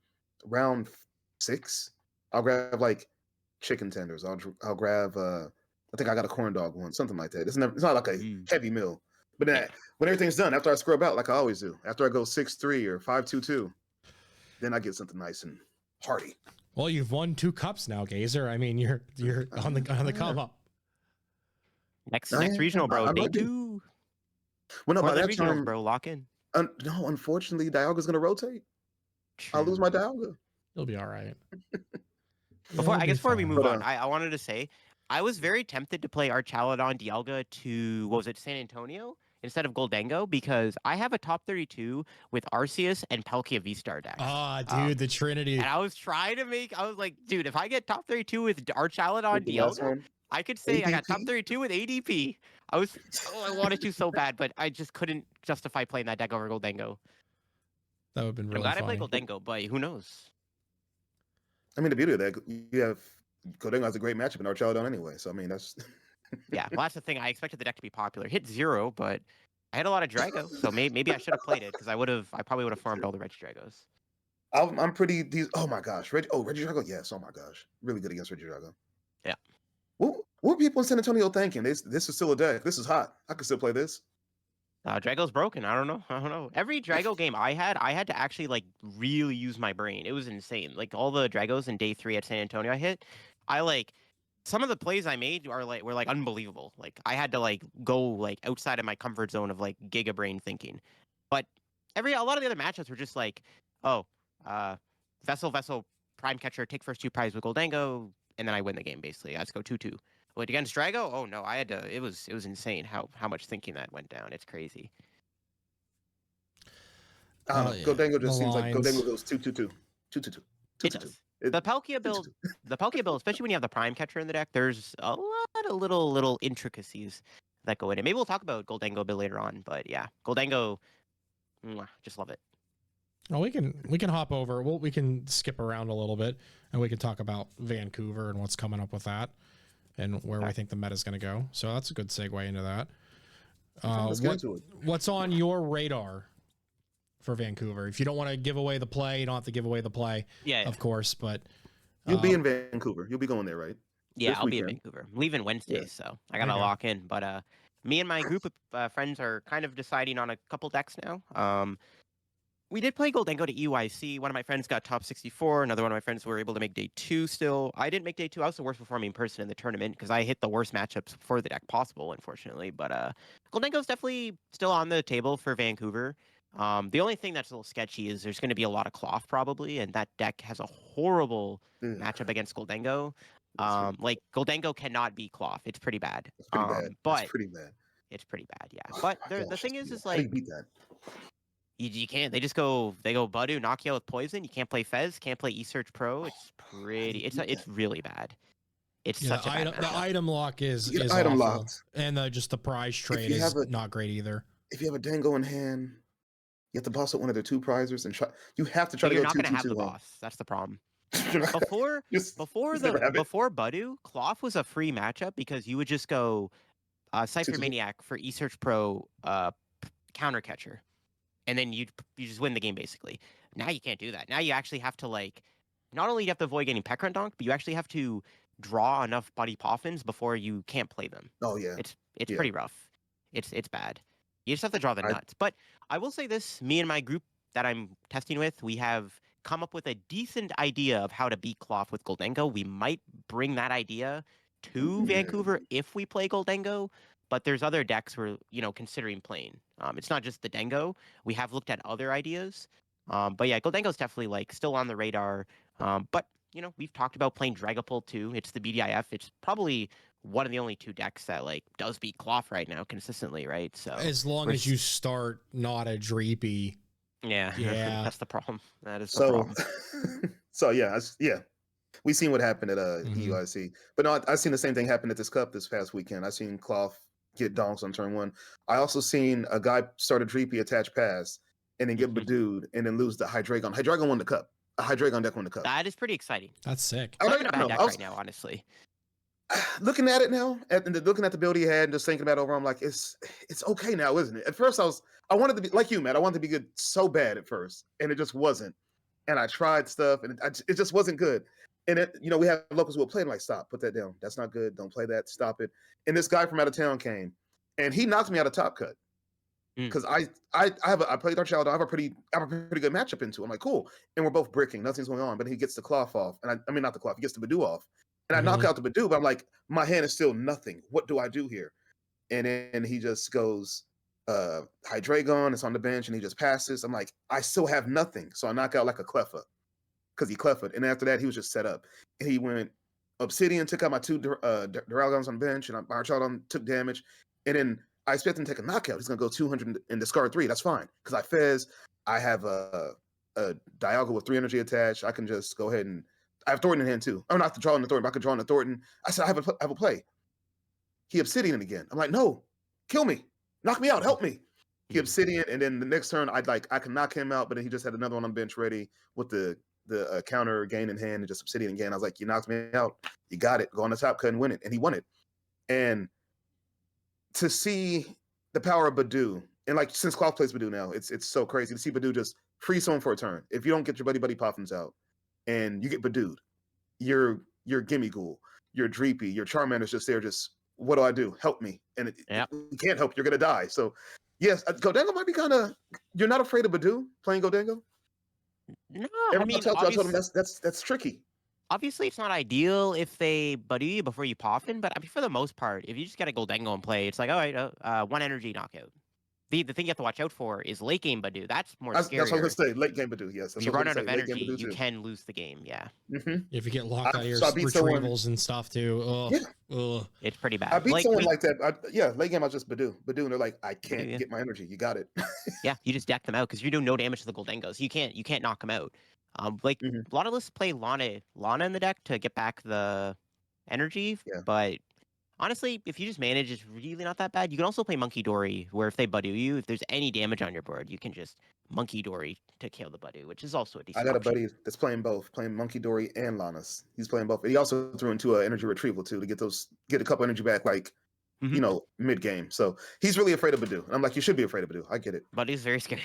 round 6, I'll grab like chicken tenders. I'll grab I think I got a corn dog one, something like that. It's not like a heavy meal. But then when everything's done, after I scrub out like I always do, after I go 6'3" or 5'2", then I get something nice and hearty. Well, you've won 2 cups now, Gazer. I mean, you're on the come up. Next regional, bro. Day 2. Well, no, by that time, bro, lock in. No, unfortunately, Dialga's gonna rotate. I'll lose my Dialga. You'll be all right. Before we move on, I wanted to say I was very tempted to play Archaludon Dialga to San Antonio. instead of Goldango because I have a top 32 with Arceus and Palkia V-Star decks. Ah, dude, the Trinity. And I was like, dude, if I get top 32 with Archaludon Dialga, I could say ADP? I got top 32 with ADP. I wanted to so bad, but I just couldn't justify playing that deck over Goldango. That would have been really I'm glad funny. I played Goldango, but who knows? I mean, the beauty of that, you have Goldango has a great matchup in Archaludon anyway. So I mean, that's Yeah, well, that's the thing. I expected the deck to be popular. Hit 0, but I had a lot of Drago, so maybe I should have played it because I probably would have farmed all the Regidragos. I'm pretty. Oh my gosh, Regidrago, yes. Oh my gosh, really good against Regidrago. Yeah. What were people in San Antonio thinking? This is still a deck. This is hot. I could still play this. Drago's broken. I don't know. Every Drago game I had to actually like really use my brain. It was insane. Like all the Dragos in day 3 at San Antonio I hit, some of the plays I made were like unbelievable. Like I had to like go like outside of my comfort zone of like giga brain thinking. But a lot of the other matchups were just like, Vessel, Prime Catcher, take first 2 prize with Goldango, and then I win the game basically. I just go 2-2. But against Drago, oh no, I had to. It was insane how much thinking that went down. It's crazy. Goldango just seems like Goldango goes 2-2-2. 2-2-2. It does. The Palkia build, especially when you have the Prime Catcher in the deck, there's a lot of little intricacies that go in it. Maybe we'll talk about Goldango a bit later on, but yeah, Goldango, just love it. Well, we can hop over. Well, we can skip around a little bit, and we can talk about Vancouver and what's coming up with that, and where we think the meta is going to go. So that's a good segue into that. Let's get into it. What's on your radar for Vancouver? If you don't want to give away the play, you don't have to give away the play, of course. But you'll be in Vancouver. You'll be going there, right? Yeah, I'll be in Vancouver. I'm leaving Wednesday, so I gotta lock in. But me and my group of friends are kind of deciding on a couple decks now. We did play Goldango to EYC. One of my friends got top 64. Another one of my friends were able to make day 2 still. I didn't make day 2. I was the worst performing person in the tournament because I hit the worst matchups for the deck possible, unfortunately. But Goldango's definitely still on the table for Vancouver. The only thing that's a little sketchy is there's going to be a lot of cloth probably, and that deck has a horrible matchup against Goldango. Like Goldango cannot beat cloth. It's pretty bad. It's pretty bad. But it's pretty bad. It's pretty bad, yeah. But the thing is like, how do you beat that? You can't. They go Budu, knock you out with poison. You can't play Fez, can't play eSearch Pro. It's pretty. It's really bad. It's such a bad matchup. The item lock is item awful. Locked, and just the prize trade is not great either. If you have a Dango in hand, you have to boss up one of their 2 prizers and try. You have to try to go 2-2-2. You're not going to have the boss. That's the problem. Before Budu, Cloth was a free matchup because you would just go Cypher Maniac for eSearch Pro counter catcher. And then you just win the game, basically. Now you can't do that. Now you actually have to, like, not only do you have to avoid getting Pekran Donked, but you actually have to draw enough Buddy Poffins before you can't play them. Oh, yeah. It's pretty rough. It's bad. You just have to draw the nuts. But I will say this, me and my group that I'm testing with, we have come up with a decent idea of how to beat Cloth with Goldango. We might bring that idea to Vancouver if we play Goldango. But there's other decks we're, considering playing. It's not just the Dango. We have looked at other ideas. But yeah, Goldango's definitely like still on the radar. But we've talked about playing Dragapult too. It's the BDIF. It's probably one of the only 2 decks that like does beat Cloth right now consistently, right? So as long as you start not a Dreepy. Yeah. That's the problem. That is the problem. So yeah. We've seen what happened at EUIC. But no, I've seen the same thing happen at this cup this past weekend. I've seen Cloth get donks on turn 1. I also seen a guy start a Dreepy attach pass and then get Badooed and then lose the Hydreigon. Hydreigon won the cup. A Hydreigon deck won the cup. That is pretty exciting. That's sick. It's not even a bad deck right now, honestly. Looking at it now, looking at the build he had and just thinking about it over, I'm like, it's okay now, isn't it? At first I wanted to be like you, Matt. I wanted to be good so bad at first, and it just wasn't. And I tried stuff and it just wasn't good. And we have locals who will play and like, stop, put that down. That's not good. Don't play that. Stop it. And this guy from out of town came, and he knocked me out of Top Cut because I played Archaludon. I have a pretty good matchup into. I'm like, cool. And we're both bricking. Nothing's going on. But he gets the Cloth off, and I mean not the Cloth. He gets the Badoo off, and I knock out the Badoo. But I'm like, my hand is still nothing. What do I do here? And then he just goes, Hydreigon. It's on the bench, and he just passes. I'm like, I still have nothing. So I knock out like a Cleffa. Because he cleffed. And after that, he was just set up. And he went Obsidian, took out my 2 Duralgons on the bench, and Archaludon took damage. And then I expect him to take a knockout. He's gonna go 200 and discard 3. That's fine because I Fez. I have a Dialga with 3 energy attached. I can just go ahead and I have Thornton in hand too. I'm not the draw in the Thornton, but I can draw in the Thornton. I said I have a play. He Obsidian again. I'm like, no, kill me, knock me out, help me. He Obsidian, and then the next turn I can knock him out, but then he just had another one on bench ready with the counter gain in hand and just Obsidian again. I was like, you knocked me out, you got it. Go on the top cut and win it, and he won it. And to see the power of Badoo, and like since Cloth plays Badoo now, it's so crazy to see Badoo just freeze someone for a turn. If you don't get your buddy Poffins out, and you get Badooed, your Gimme Ghoul, your Dreepy, your Charmander's just there, just what do I do? Help me. And you can't help, you're gonna die. So yes, Godango might be kind of. You're not afraid of Badoo playing Godango? No, I told him that's tricky. Obviously, it's not ideal if they buddy you before you Poffin, but I mean, for the most part, if you just get a Goldengo and play, it's like, all right, 1 energy knockout. The thing you have to watch out for is late game Badoo. That's more scary. That's what I was going to say. Late game Badoo, yes. If you run out of energy, you can lose the game, yeah. Mm-hmm. If you get locked out of your retrievals and stuff, too. It's pretty bad. I beat someone like that. Late game, I just Badoo. And they're like, I can't get my energy. You got it. Yeah, you just deck them out because you're doing no damage to the Goldengos. You can't knock them out. A lot of lists play Lana in the deck to get back the energy, but honestly, if you just manage, it's really not that bad. You can also play Monkey Dory, where if they Badoo you, if there's any damage on your board, you can just Monkey Dory to kill the Badoo, which is also a decent I got option. a buddy that's playing both, playing Monkey Dory and Lana's. He's playing both. He also threw into an energy retrieval too to get a couple energy back, like mid game. So he's really afraid of Badoo. I'm like, you should be afraid of Badoo. I get it. Badoo's very scary.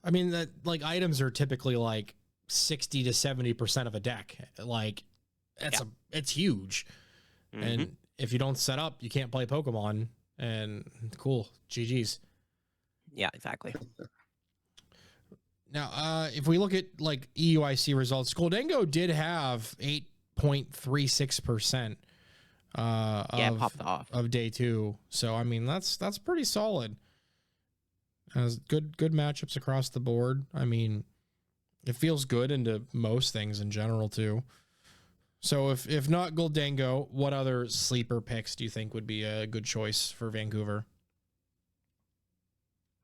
I mean, that like items are typically like 60 to 70% of a deck. Like it's huge. And if you don't set up, you can't play Pokemon. And cool, GG's. Yeah, exactly. Now, if we look at like EUIC results, Goldengo did have 8.36% popped off of day 2. So I mean, that's pretty solid. Has good matchups across the board. I mean, it feels good into most things in general too. So if not Goldengo, what other sleeper picks do you think would be a good choice for Vancouver?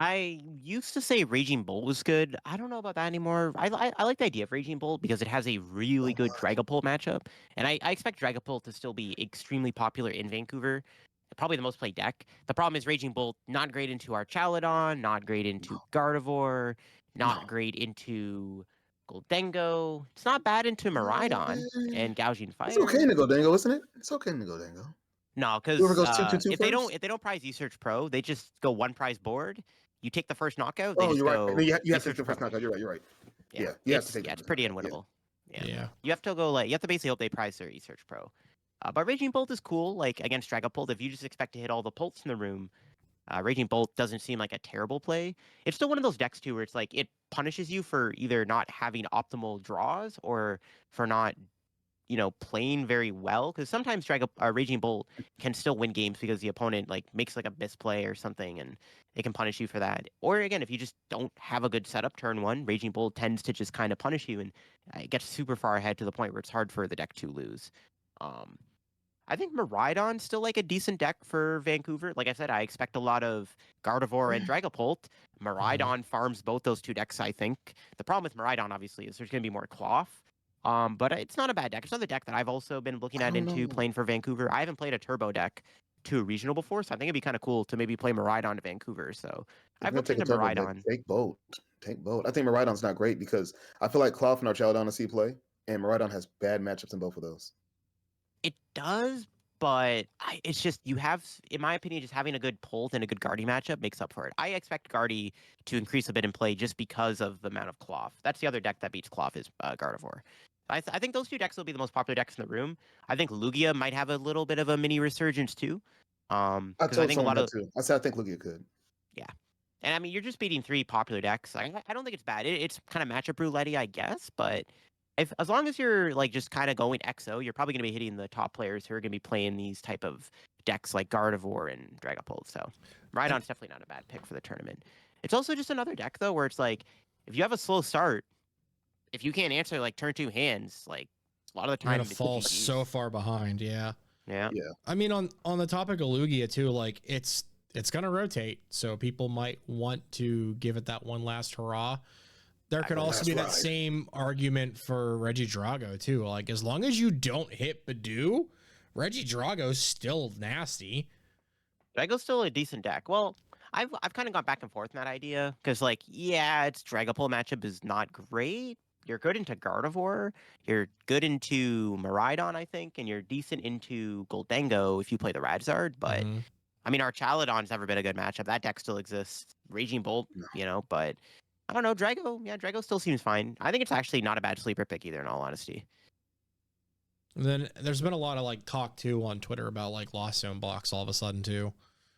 I used to say Raging Bull was good. I don't know about that anymore. I like the idea of Raging Bull because it has a really good Dragapult matchup, and I expect Dragapult to still be extremely popular in Vancouver. Probably the most played deck. The problem is Raging Bolt, not great into Archaludon, not great into Gardevoir, not great into Goldengo. It's not bad into Miraidon and Gouging Fire. It's okay to Goldengo, isn't it? It's okay to Goldengo. No, because if they don't prize Esearch Pro, they just go 1 prize board. You take the first knockout. You're right. You have to take the first knockout. You're right. Yeah, you have to take. It's pretty unwinnable. Yeah. You have to go you have to basically hope they prize their Esearch Pro. But Raging Bolt is cool, like against Dragapult. If you just expect to hit all the Pults in the room, Raging Bolt doesn't seem like a terrible play. It's still one of those decks too, where it's like it punishes you for either not having optimal draws or for not, playing very well. Because sometimes Raging Bolt can still win games because the opponent like makes like a misplay or something, and it can punish you for that. Or again, if you just don't have a good setup turn 1, Raging Bolt tends to just kind of punish you, and it gets super far ahead to the point where it's hard for the deck to lose. I think Miraidon's still like a decent deck for Vancouver. Like I said, I expect a lot of Gardevoir and Dragapult. Miraidon farms both those 2 decks, I think. The problem with Miraidon, obviously, is there's going to be more Cloth. But it's not a bad deck. It's another deck that I've also been looking at playing for Vancouver. I haven't played a Turbo deck to a regional before, so I think it'd be kind of cool to maybe play Miraidon to Vancouver. So I've looked into Miraidon. Take both. I think Miraidon's not great because I feel like Cloth and Archaludon to see play, and Miraidon has bad matchups in both of those. It does, but it's just you have, in my opinion, just having a good Pult and a good Guardy matchup makes up for it. I expect Guardy to increase a bit in play just because of the amount of Cloth. That's the other deck that beats Cloth is Gardevoir. I think those 2 decks will be the most popular decks in the room. I think Lugia might have a little bit of a mini resurgence too. I think a lot of too. I think Lugia could. Yeah. And I mean, you're just beating 3 popular decks. I don't think it's bad. It's kind of matchup roulette, I guess, but as long as you're like just kind of going EXO, you're probably going to be hitting the top players who are going to be playing these type of decks like Gardevoir and Dragapult. So Miraidon's definitely not a bad pick for the tournament. It's also just another deck though, where it's like if you have a slow start, if you can't answer like turn 2 hands, like a lot of the time you're gonna fall so far behind. Yeah. Yeah. Yeah. I mean, on the topic of Lugia too, like it's gonna rotate, so people might want to give it that one last hurrah. There could also be that same argument for Regidrago too. Like, as long as you don't hit Badoo, Regidrago's still nasty. Drago's still a decent deck. Well, I've kind of gone back and forth in that idea because, like, yeah, its Dragapult matchup is not great. You're good into Gardevoir. You're good into Miraidon, I think, and you're decent into Goldango if you play the Radzard. But I mean, Archaludon's never been a good matchup. That deck still exists. Raging Bolt, you know, but I don't know. Drago still seems fine. I think it's actually not a bad sleeper pick either, in all honesty. And then there's been a lot of like talk too on Twitter about like Lost Zone blocks all of a sudden too,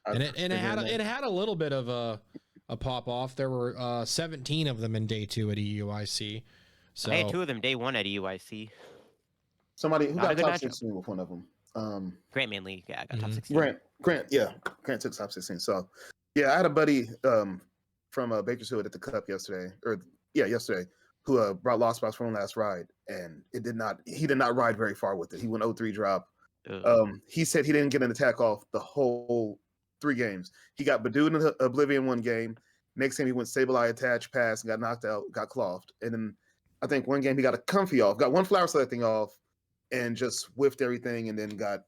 and it had a little bit of a pop off. There were 17 of them in day 2 at EUIC. So I had 2 of them day 1 at EUIC. Somebody who got top 16 with one of them. Grant mainly, yeah, got top 16. Grant took top 16. So yeah, I had a buddy from Bakersfield at the Cup yesterday, who brought Lost Box for one last ride, and he did not ride very far with it. He went 0-3 drop. He said he didn't get an attack off the whole 3 games. He got Badoo in the Oblivion 1 game. Next game he went Sable Eye attach, pass, and got knocked out, got clothed. And then I think one game he got a Comfy off, got one flower selecting off, and just whiffed everything, and then got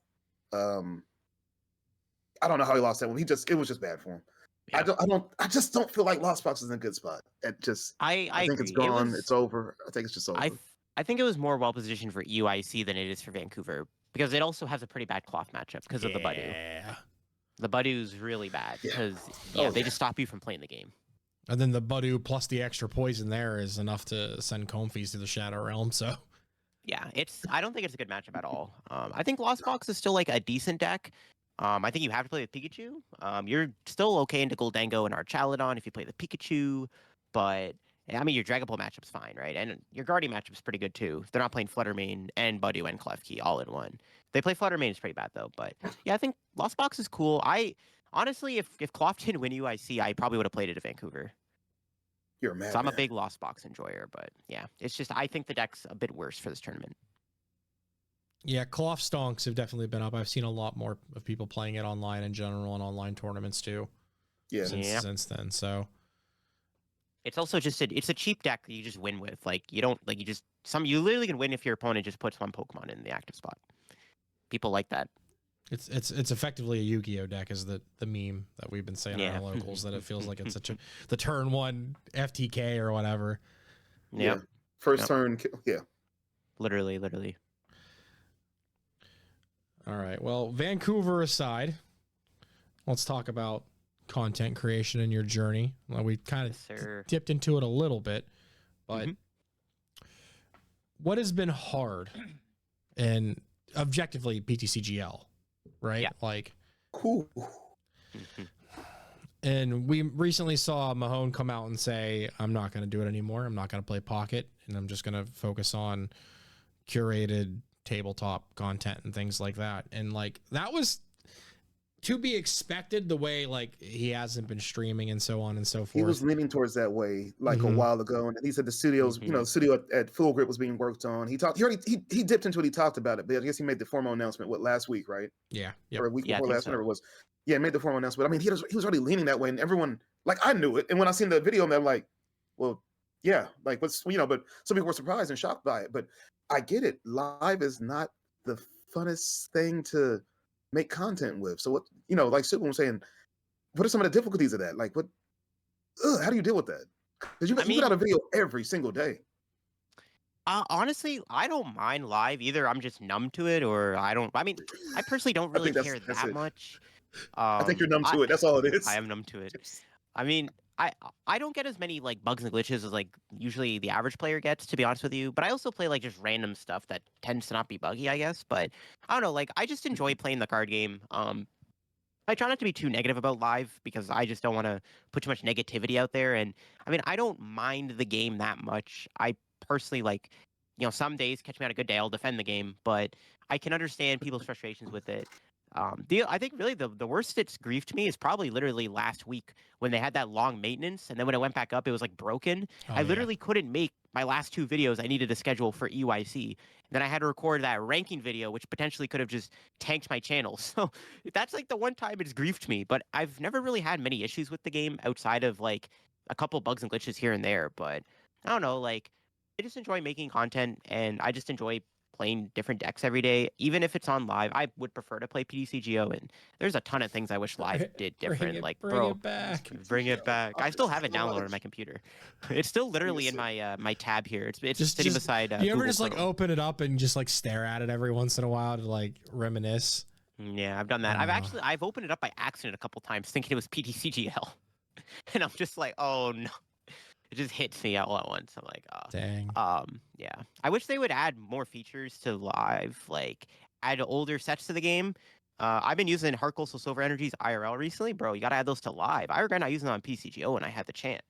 I don't know how he lost that one. It was just bad for him. Yeah. I just don't feel like Lost Box is in a good spot. I think agree. It's gone. It's over. I think it's just over. I think it was more well positioned for EUIC than it is for Vancouver because it also has a pretty bad cloth matchup because of the Badoo. Yeah. The Badoo's really bad because they just stop you from playing the game. And then the Badoo plus the extra poison there is enough to send Comfies to the Shadow Realm. So yeah, I don't think it's a good matchup at all. I think Lost Box is still like a decent deck. I think you have to play with Pikachu. You're still okay into Goldango and Archaludon if you play the Pikachu, but I mean your Dragapult matchup's fine, right? And your Guardian matchup's pretty good too. They're not playing Fluttermane and Badoo and Klefki all in one. They play Fluttermane is pretty bad though, but yeah, I think Lost Box is cool. I honestly, if Cloth didn't win UIC, I probably would have played it at Vancouver. You're a madman. So I'm a big Lost Box enjoyer, but yeah, it's just I think the deck's a bit worse for this tournament. Yeah, Cloth stonks have definitely been up. I've seen a lot more of people playing it online in general and online tournaments too. Yeah, since then. So it's also just it's a cheap deck that you just win with. Like you literally can win if your opponent just puts one Pokemon in the active spot. People like that. It's effectively a Yu-Gi-Oh deck is the meme that we've been saying on our locals that it feels like it's such the turn 1 FTK or whatever. Yeah. First turn. Yeah. Literally. All right. Well, Vancouver aside, let's talk about content creation and your journey. Well, we kind of dipped into it a little bit, but what has been hard and objectively PTCGL, right? Yeah. Like, cool. And we recently saw Mahone come out and say, I'm not going to do it anymore. I'm not going to play Pocket, and I'm just going to focus on curated tabletop content and things like that. And like that was to be expected the way like he hasn't been streaming and so on and so forth. He was leaning towards that way like a while ago, and he said the studios, the studio at Full Grip was being worked on. He dipped into it. He talked about it, but I guess he made the formal announcement last week, right? Yeah, or a week before last, whatever it was. Yeah, made the formal announcement. I mean, he was already leaning that way, and everyone like I knew it. And when I seen the video, I'm like, well, yeah, like what's but some people were surprised and shocked by it. But I get it. Live is not the funnest thing to make content with. So what, like Super was saying, what are some of the difficulties of that? Like how do you deal with that? Because you put out a video every single day. Honestly, I don't mind live either. I'm just numb to it, or I personally don't really care that much. I think you're numb to it. That's all it is. I am numb to it. I mean, I don't get as many like bugs and glitches as like usually the average player gets, to be honest with you. But I also play like just random stuff that tends to not be buggy, I guess. But I don't know, like I just enjoy playing the card game. I try not to be too negative about live because I just don't want to put too much negativity out there. And I mean, I don't mind the game that much. I personally like, some days catch me on a good day, I'll defend the game, but I can understand people's frustrations with it. I think really the worst it's griefed me is probably literally last week when they had that long maintenance, and then when it went back up, it was like broken. I literally couldn't make my last 2 videos I needed to schedule for EYC. Then I had to record that ranking video, which potentially could have just tanked my channel. So that's like the one time it's griefed me. But I've never really had many issues with the game outside of like a couple bugs and glitches here and there. But I don't know, like I just enjoy making content, and I just enjoy playing different decks every day, even if it's on live. I would prefer to play PTCGO, and there's a ton of things I wish live did different. Like, bring bro, it back. bring it back. I still have it So downloaded on much. my computer. It's still literally in my my tab here. It's sitting beside. You ever Google just like Chrome. open it up and just like stare at it every once in a while to like reminisce? Yeah, I've done that. I've opened it up by accident a couple times, thinking it was PTCGL, and I'm just like, oh no. It just hits me all at once. I'm like, oh. Dang. Yeah. I wish they would add more features to live, like add older sets to the game. I've been using Heart Gold Silver Energies IRL recently, bro. You gotta add those to live. I regret not using them on PCGO when I had the chance.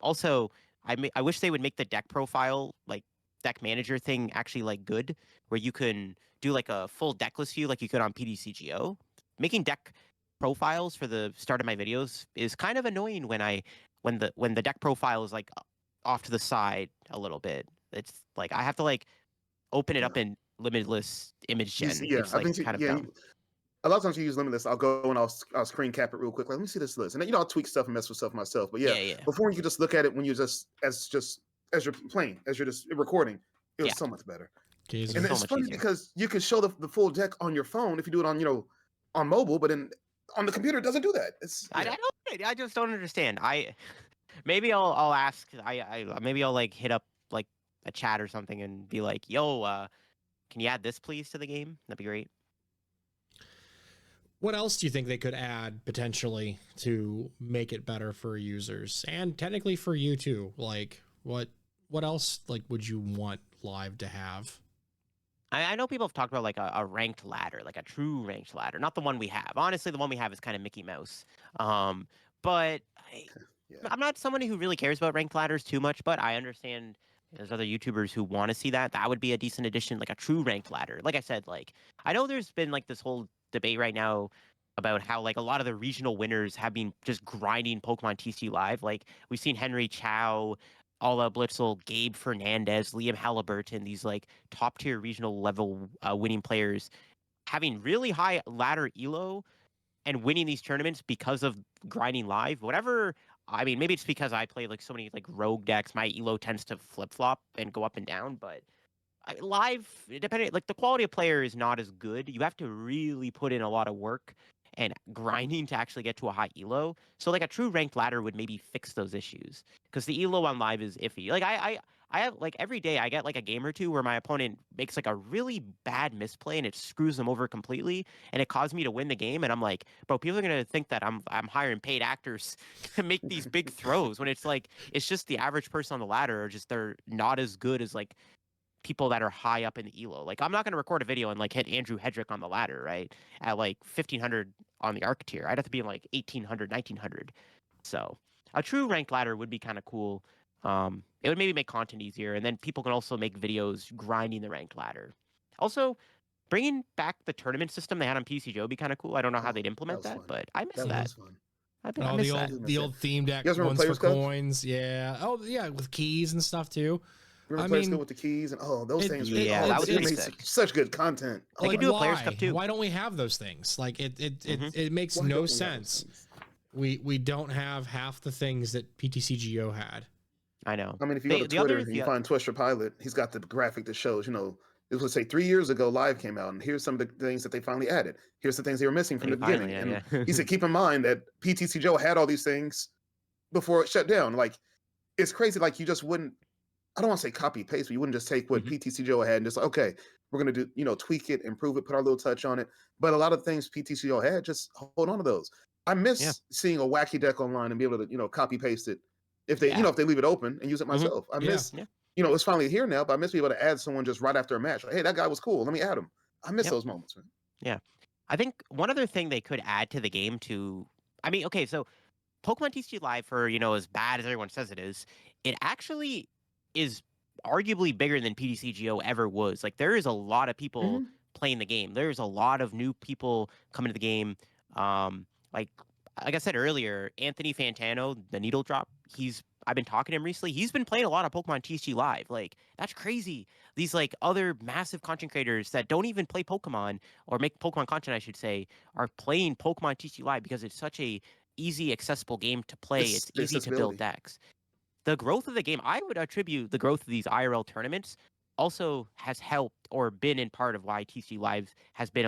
Also, I wish they would make the deck profile, like deck manager thing, actually like good, where you can do like a full deck list view like you could on PTCGO. Making deck profiles for the start of my videos is kind of annoying when the deck profile is like off to the side a little bit. It's like I have to like open it up in limitless image gen. It's I like think kind of dumb. a lot of times you use Limitless. I'll go and I'll screen cap it real quick. Like, let me see this list, and then I'll tweak stuff and mess with stuff myself. But Yeah. before you just look at it when you're just as you're playing, as you're just recording, it was so much better. Jesus. And so it's much funny easier. because you can show the full deck on your phone if you do it on on mobile, but on the computer it doesn't do that. It's I just don't understand. Maybe I'll ask. Maybe I'll like hit up like a chat or something and be like, yo, can you add this please to the game? That'd be great. What else do you think they could add potentially to make it better for users and technically for you too? Like what else like would you want live to have? I know people have talked about like a ranked ladder, like a true ranked ladder, not the one we have. Honestly, the one we have is kind of Mickey Mouse. But I'm not somebody who really cares about ranked ladders too much, but I understand there's other YouTubers who want to see that. That would be a decent addition, like a true ranked ladder. Like I said, like I know there's been like this whole debate right now about how like a lot of the regional winners have been just grinding Pokemon TC Live. Like we've seen Henry Chow, Ala Blitzel, Gabe Fernandez, Liam Halliburton, these like top tier regional level winning players having really high ladder elo and winning these tournaments because of grinding live. Whatever. I mean, maybe it's because I play like so many like rogue decks. My elo tends to flip flop and go up and down, but live, depending, like the quality of player is not as good. You have to really put in a lot of work and grinding to actually get to a high elo. So like a true ranked ladder would maybe fix those issues because the elo on live is iffy. Like I have like every day I get like a game or two where my opponent makes like a really bad misplay and it screws them over completely and it caused me to win the game. And I'm like, bro, people are gonna think that I'm hiring paid actors to make these big throws when it's like it's just the average person on the ladder or just they're not as good as like people that are high up in the elo. Like I'm not going to record a video and like hit Andrew Hedrick on the ladder, right? At like 1500 on the arc tier. I'd have to be in like 1800, 1900. So a true ranked ladder would be kind of cool. It would maybe make content easier, and then people can also make videos grinding the ranked ladder. Also, bringing back the tournament system they had on PCGO would be kind of cool. I don't know how they'd implement that, but I miss that. That was fun. Oh, the old theme deck you guys remember ones for Players Cup? coins. Yeah. Oh yeah, with keys and stuff too. Remember Players Cup with the keys and those things. That would be such good content. They could do a Players Cup too. Why don't we have those things? Like it makes no sense. We don't have half the things that PTCGO had. I know. I mean, if you go to Twitter and you find Twister Pilot, he's got the graphic that shows, it was say 3 years ago live came out, and here's some of the things that they finally added. Here's the things they were missing from the beginning. And he said, keep in mind that PTCGO had all these things before it shut down. Like, it's crazy. Like, you just wouldn't, I don't want to say copy paste, but you wouldn't just take what PTCGO had and just like, okay, we're going to do, tweak it, improve it, put our little touch on it. But a lot of things PTCGO had, just hold on to those. I miss seeing a wacky deck online and be able to, copy paste it. If they, if they leave it open and use it myself. I miss, it's finally here now, but I miss being able to add someone just right after a match. Like, hey, that guy was cool. Let me add him. I miss those moments, man. Yeah. I think one other thing they could add to the game so Pokemon TCG Live, for, as bad as everyone says it actually is arguably bigger than PTCGO ever was. Like, there is a lot of people playing the game. There's a lot of new people coming to the game. Like I said earlier, Anthony Fantano, the Needle Drop, he's I've been talking to him recently. He's been playing a lot of Pokemon TCG Live. Like, that's crazy. These like other massive content creators that don't even play Pokemon or make Pokemon content, I should say, are playing Pokemon TCG Live because it's such a easy, accessible game to play. It's It's the easy to build accessibility. decks. The growth of the game, I would attribute the growth of these IRL tournaments also has helped or been in part of why TCG Live has been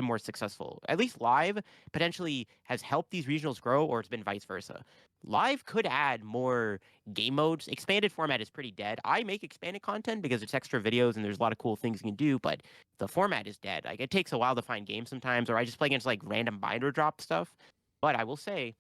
more successful. At least Live potentially has helped these regionals grow, or it's been vice versa. Live could add more game modes. Expanded format is pretty dead. I make expanded content because it's extra videos and there's a lot of cool things you can do, but the format is dead. Like, it takes a while to find games sometimes, or I just play against like random binder drop stuff. But I will say,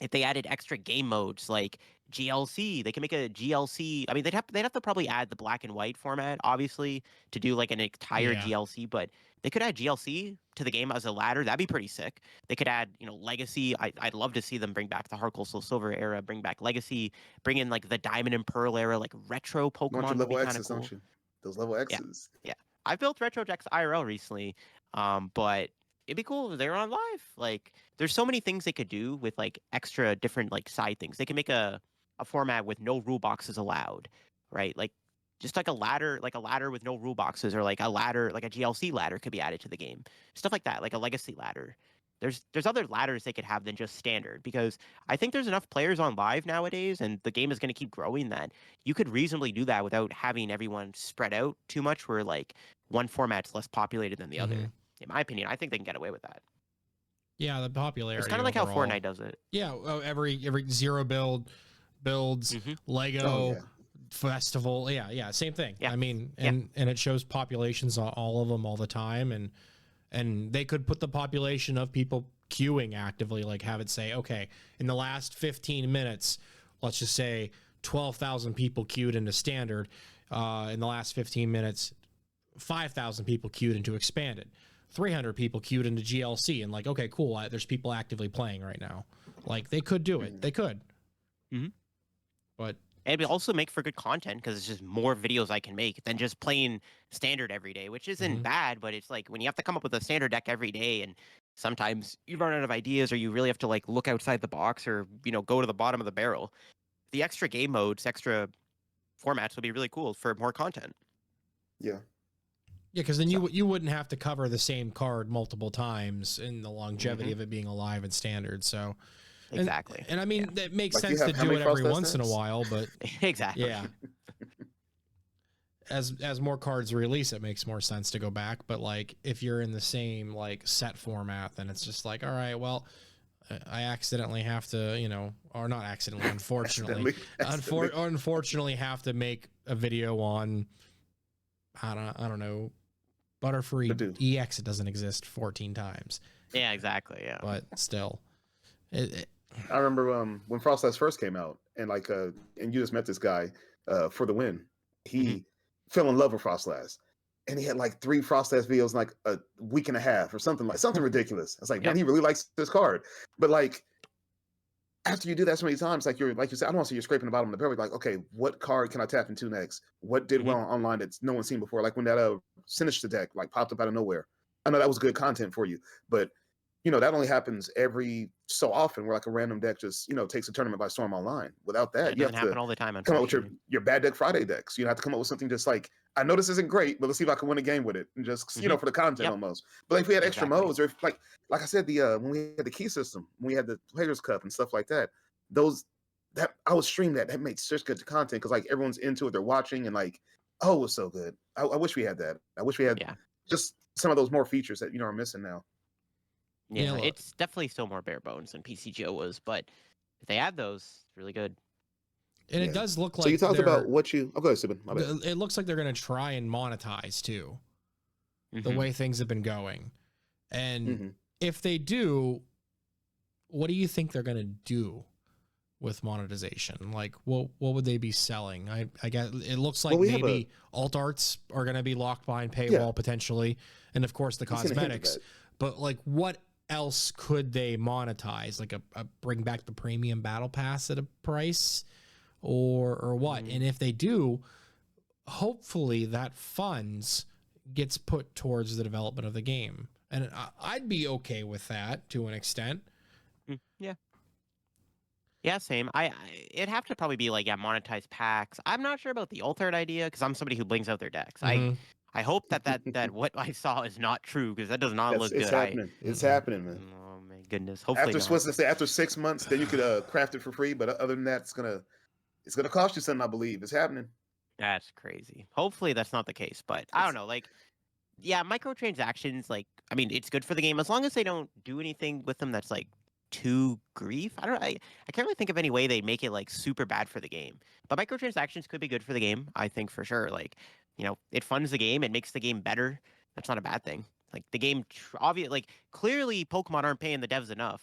if they added extra game modes like GLC, they can make a GLC. I mean, they'd have to probably add the black and white format, obviously, to do like an entire Yeah. GLC. But they could add GLC to the game as a ladder. That'd be pretty sick. They could add, Legacy. I'd love to see them bring back the Heart Gold Soul Silver era, bring back Legacy, bring in like the Diamond and Pearl era, like retro You want your Pokemon would be level kind of X's, don't cool. you? Those level Yeah, X's. yeah. I built retro decks IRL recently, but it'd be cool if they were on live. Like, there's so many things they could do with like extra different like side things. They can make a format with no rule boxes allowed, right? Like, just like a ladder with no rule boxes, or like a ladder, like a GLC ladder could be added to the game. Stuff like that, like a legacy ladder. There's other ladders they could have than just standard, because I think there's enough players on live nowadays, and the game is going to keep growing, that you could reasonably do that without having everyone spread out too much, where like one format's less populated than the other. In my opinion, I think they can get away with that. Yeah, the popularity. It's kind of like overall. how Fortnite does it. Yeah, every zero builds, Lego Oh, yeah. festival. Yeah, same thing. Yeah. I mean, and it shows populations on all of them all the time, and they could put the population of people queuing actively, like have it say, okay, in the last 15 minutes, let's just say 12,000 people queued into standard. In the last 15 minutes, 5,000 people queued into expanded. 300 people queued into GLC, and like, okay, cool. There's people actively playing right now. Like, they could do it. They could. But and it also make for good content, because it's just more videos I can make than just playing standard every day, which isn't bad. But it's like, when you have to come up with a standard deck every day, and sometimes you run out of ideas, or you really have to like look outside the box, or go to the bottom of the barrel. The extra game modes, extra formats would be really cool for more content. Yeah. Yeah, because then you wouldn't have to cover the same card multiple times in the longevity of it being alive and standard. So exactly. And I mean, that makes Like, sense to do it every once in a decks? while, but exactly. yeah. As more cards release, it makes more sense to go back. But like, if you're in the same like set format, then it's just like, all right, well, I accidentally have to, or not accidentally, unfortunately, unfortunately have to make a video on, I don't know, Butterfree EX. It doesn't exist 14 times. Yeah, exactly. Yeah, but still, I remember when Frostlass first came out, and like and you just met this guy for the win. He fell in love with Frostlass, and he had like 3 Frostlass videos in like a week and a half or something ridiculous. I was like, man, he really likes this card. But like, after you do that so many times, like you said, I don't want to see you scraping the bottom of the barrel. Like, okay, what card can I tap into next? What did well online that no one's seen before? Like when that Sinister deck like popped up out of nowhere. I know that was good content for you, but that only happens every so often, where like a random deck just takes a tournament by storm online. Without that, you have to happen all the time. Come up with your bad deck Friday decks. You have to come up with something just like, I know this isn't great, but let's see if I can win a game with it, and just for the content almost. But like, if we had extra modes, or if, like I said, when we had the key system, when we had the Players Cup and stuff like that, that I would stream that. That makes such good content, because like everyone's into it, they're watching, and like, oh, it was so good. I wish we had that. I wish we had just some of those more features that are missing now. Yeah, it's definitely still more bare bones than PCGO was, but if they add those, it's really good. And it does look like. So you talked about what you. Oh, go ahead, Sibin. My bad. It looks like they're going to try and monetize too, the way things have been going, and if they do, what do you think they're going to do with monetization? Like, what would they be selling? I guess it looks like maybe alt arts are going to be locked behind paywall potentially, and of course the cosmetics. But like, what else could they monetize? Like a bring back the premium battle pass at a price, or what? And if they do, hopefully that funds gets put towards the development of the game, and I'd be okay with that to an extent. Yeah. Yeah, same. It'd have to probably be like, yeah, monetized packs. I'm not sure about the alternate idea because I'm somebody who blinks out their decks. I hope that what I saw is not true because that does not look It's good. happening. It's happening, man. Oh my goodness. Hopefully After not. what's to say, after 6 months, then you could craft it for free. But other than that, it's gonna cost you something. I believe it's happening. That's crazy. Hopefully that's not the case, but I don't know. Like, yeah, microtransactions. Like, I mean, it's good for the game as long as they don't do anything with them that's like too grief. I don't. I can't really think of any way they make it like super bad for the game. But microtransactions could be good for the game. I think for sure. Like, it funds the game. It makes the game better. That's not a bad thing. Like the game, obvious. Like clearly, Pokemon aren't paying the devs enough.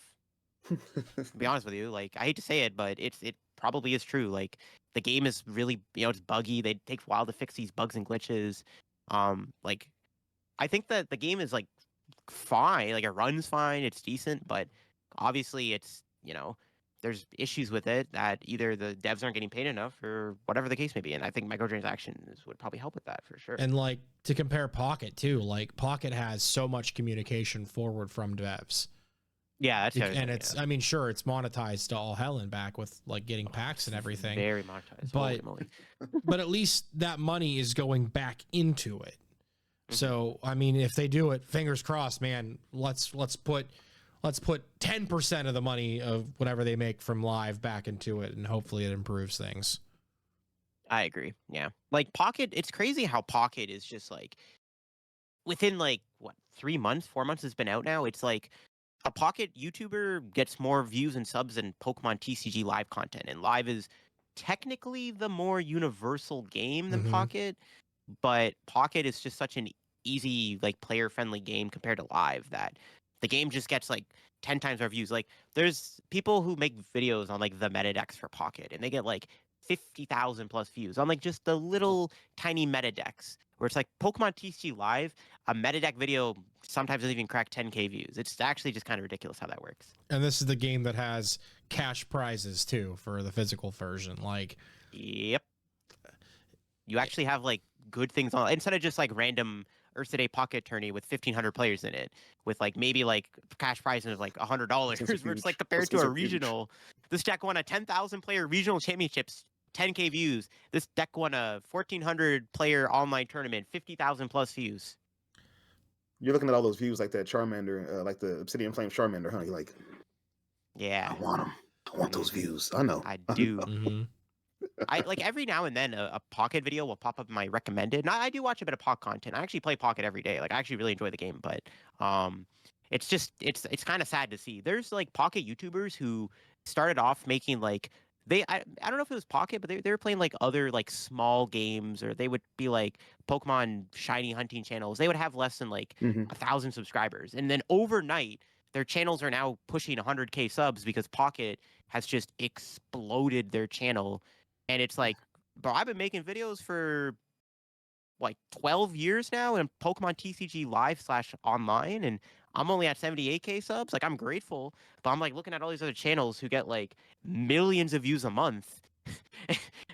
To be honest with you, like I hate to say it, but it probably is true. Like the game is really, it's buggy. They take a while to fix these bugs and glitches. Like I think that the game is like fine, like it runs fine, it's decent, but obviously it's, there's issues with it that either the devs aren't getting paid enough or whatever the case may be. And I think microtransactions would probably help with that for sure. And like to compare Pocket too, like Pocket has so much communication forward from devs. Yeah, that's and it's I mean, sure, it's monetized to all hell and back with like getting packs and everything. Very monetized. But at least that money is going back into it. So I mean, if they do it, fingers crossed, man. Let's put 10% of the money of whatever they make from live back into it, and hopefully it improves things. I agree. Yeah, like Pocket, it's crazy how Pocket is just like within like what 3 months, 4 months it's been out now. It's like a Pocket YouTuber gets more views and subs than Pokemon TCG live content, and live is technically the more universal game than Pocket, but Pocket is just such an easy, like player friendly game compared to live that the game just gets like 10 times more views. Like there's people who make videos on like the meta decks for Pocket and they get like 50,000 plus views on like just the little tiny meta decks where it's like Pokemon TCG live, a meta deck video sometimes doesn't even crack 10K views. It's actually just kind of ridiculous how that works. And this is the game that has cash prizes too for the physical version. Like, yep. You actually have like good things on instead of just like random Earth Day Pocket tourney with 1,500 players in it, with like maybe like cash prizes of like $100, where it's like compared to a regional. This deck won a 10,000 player regional championships, 10K views. This deck won a 1,400 player online tournament, 50,000 plus views. You're looking at all those views like that Charmander, like the Obsidian Flame Charmander, huh? You're like, yeah, I want them. I want those views. I know. I do. I like every now and then a Pocket video will pop up in my recommended. And I do watch a bit of Pocket content. I actually play Pocket every day. Like I actually really enjoy the game, but it's just it's kind of sad to see. There's like Pocket YouTubers who started off making like I don't know if it was Pocket, but they were playing like other like small games, or they would be like Pokemon shiny hunting channels. They would have less than like 1,000 subscribers, and then overnight their channels are now pushing 100K subs because Pocket has just exploded their channel. And it's like, bro, I've been making videos for like 12 years now in Pokemon TCG live / online, and I'm only at 78K subs. Like, I'm grateful, but I'm like looking at all these other channels who get like millions of views a month,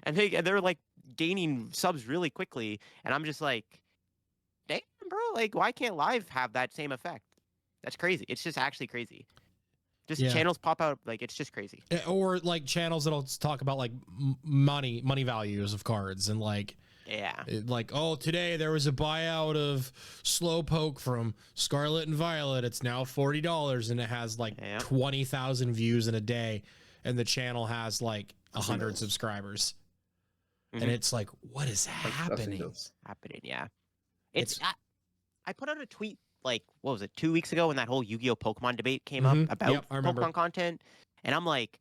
and they're like gaining subs really quickly, and I'm just like, damn, bro, like, why can't live have that same effect? That's crazy. It's just actually crazy. Just channels pop out, like it's just crazy. Or like channels that'll talk about like money values of cards and like like, oh, today there was a buyout of Slowpoke from Scarlet and Violet. It's now $40 and it has like 20,000 views in a day, and the channel has like 100 subscribers. And it's like, what is happening? Yeah. I put out a tweet like, what was it, 2 weeks ago when that whole Yu-Gi-Oh! Pokemon debate came up about Pokemon content. And I'm like,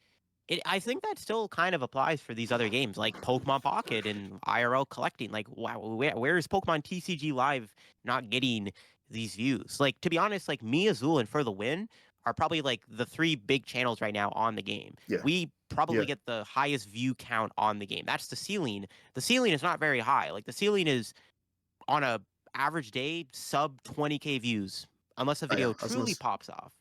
I think that still kind of applies for these other games like Pokemon Pocket and IRL collecting. Like, wow, where is Pokemon TCG Live not getting these views? Like, to be honest, like me, Azul, and For the Win are probably like the 3 big channels right now on the game. Yeah. We probably get the highest view count on the game. That's the ceiling. The ceiling is not very high. Like the ceiling is on a average day sub 20K views unless a video truly pops off.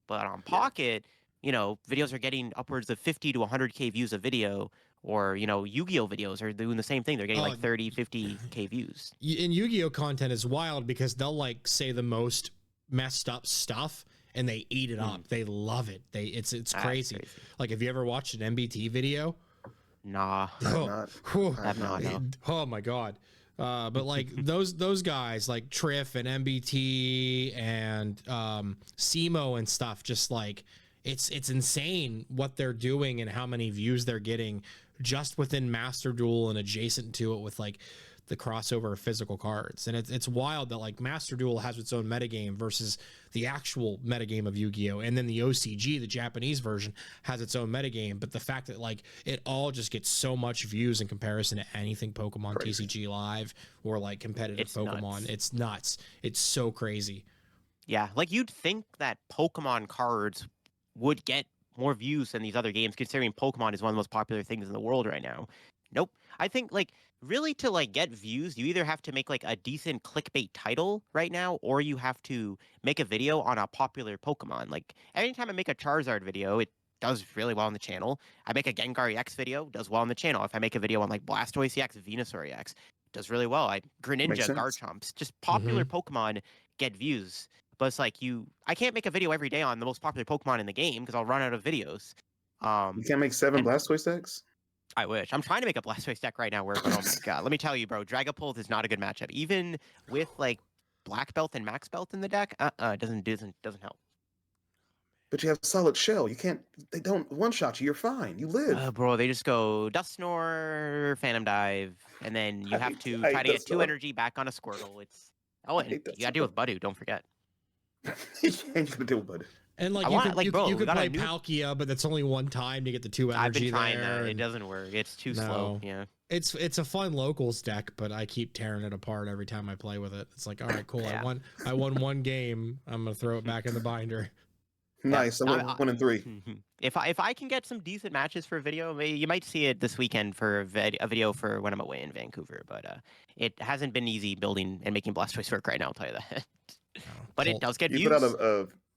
But on Pocket, videos are getting upwards of 50 to 100K views a video, or Yu-Gi-Oh videos are doing the same thing. They're getting like 30, 50K views. And Yu-Gi-Oh content is wild because they'll like say the most messed up stuff and they eat it up. They love it. It's crazy. Like, have you ever watched an MBT video? Nah. I've not. No. Oh my god. But like those guys like Triff and MBT and Simo and stuff, just like it's insane what they're doing and how many views they're getting just within Master Duel and adjacent to it with like the crossover of physical cards. And it's wild that like Master Duel has its own metagame versus the actual metagame of Yu-Gi-Oh! And then the OCG, the Japanese version, has its own metagame. But the fact that like it all just gets so much views in comparison to anything Pokemon TCG Live or like competitive Pokemon, it's nuts. It's so crazy. Yeah, like you'd think that Pokemon cards would get more views than these other games, considering Pokemon is one of the most popular things in the world right now. Nope. I think like really to like get views, you either have to make like a decent clickbait title right now, or you have to make a video on a popular Pokemon. Like anytime I make a Charizard video, it does really well on the channel. I make a Gengar EX video, does well on the channel. If I make a video on like Blastoise EX, Venusaur EX, does really well. Greninja, Garchomps, just popular Pokemon get views. But it's like I can't make a video every day on the most popular Pokemon in the game because I'll run out of videos. You can't make 7 Blastoise decks? I wish. I'm trying to make a Blastoise deck right now but oh my god, let me tell you, bro, Dragapult is not a good matchup. Even with like Black Belt and Max Belt in the deck, it doesn't help. But you have Solid Shell. They don't one-shot you. You're fine. You live. Bro, they just go Dusknoir, Phantom Dive, and then you have to try to get 2 energy back on a Squirtle. And you gotta deal with Budu, don't forget. You gotta deal with Budu. And like you could play Palkia, but that's only one time to get the 2 energy. I've been trying there, that. It doesn't work. It's too slow. Yeah. It's a fun locals deck, but I keep tearing it apart every time I play with it. It's like, all right, cool. Yeah. I won 1 game. I'm gonna throw it back in the binder. Nice. I won 1 and 3. If I can get some decent matches for a video, you might see it this weekend for a video for when I'm away in Vancouver. But it hasn't been easy building and making Blastoise work right now. I'll tell you that. But it does get views.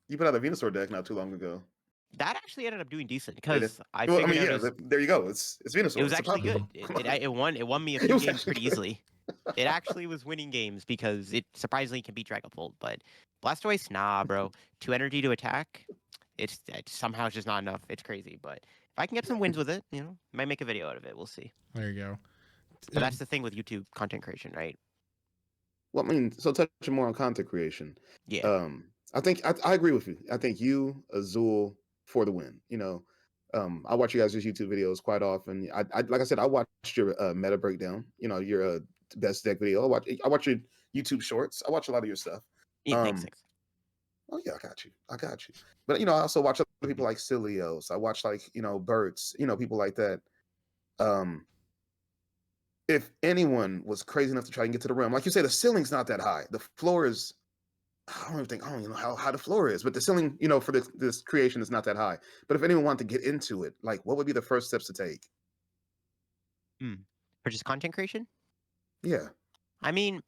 You put out a Venusaur deck not too long ago. That actually ended up doing decent because there you go. It's Venusaur. It was actually good. It won me a few games pretty easily. It actually was winning games because it surprisingly can beat Dragapult. But Blastoise, nah, bro. 2 energy to attack. It's somehow just not enough. It's crazy. But if I can get some wins with it, might make a video out of it. We'll see. There you go. But that's the thing with YouTube content creation, right? Well, I mean, so touching more on content creation. Yeah. I think I agree with you. I think you, Azul, for the win. I watch you guys' YouTube videos quite often. I like I said, I watched your meta breakdown. Your best deck video. I watch your YouTube shorts. I watch a lot of your stuff. Yeah, thanks. Oh yeah, I got you. But I also watch other people like Cilios. I watch like Berts. People like that. If anyone was crazy enough to try and get to the realm, like you say, the ceiling's not that high. The floor is. I don't even know how high the floor is, but the ceiling, for this creation is not that high. But if anyone wanted to get into it, like, what would be the first steps to take? For just content creation? Yeah. I mean,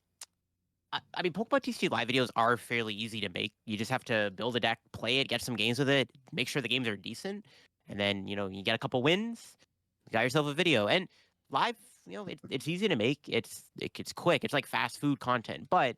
Pokemon TCG Live videos are fairly easy to make. You just have to build a deck, play it, get some games with it, make sure the games are decent, and then you get a couple wins, you got yourself a video. And live, it's easy to make. It's quick. It's like fast food content, but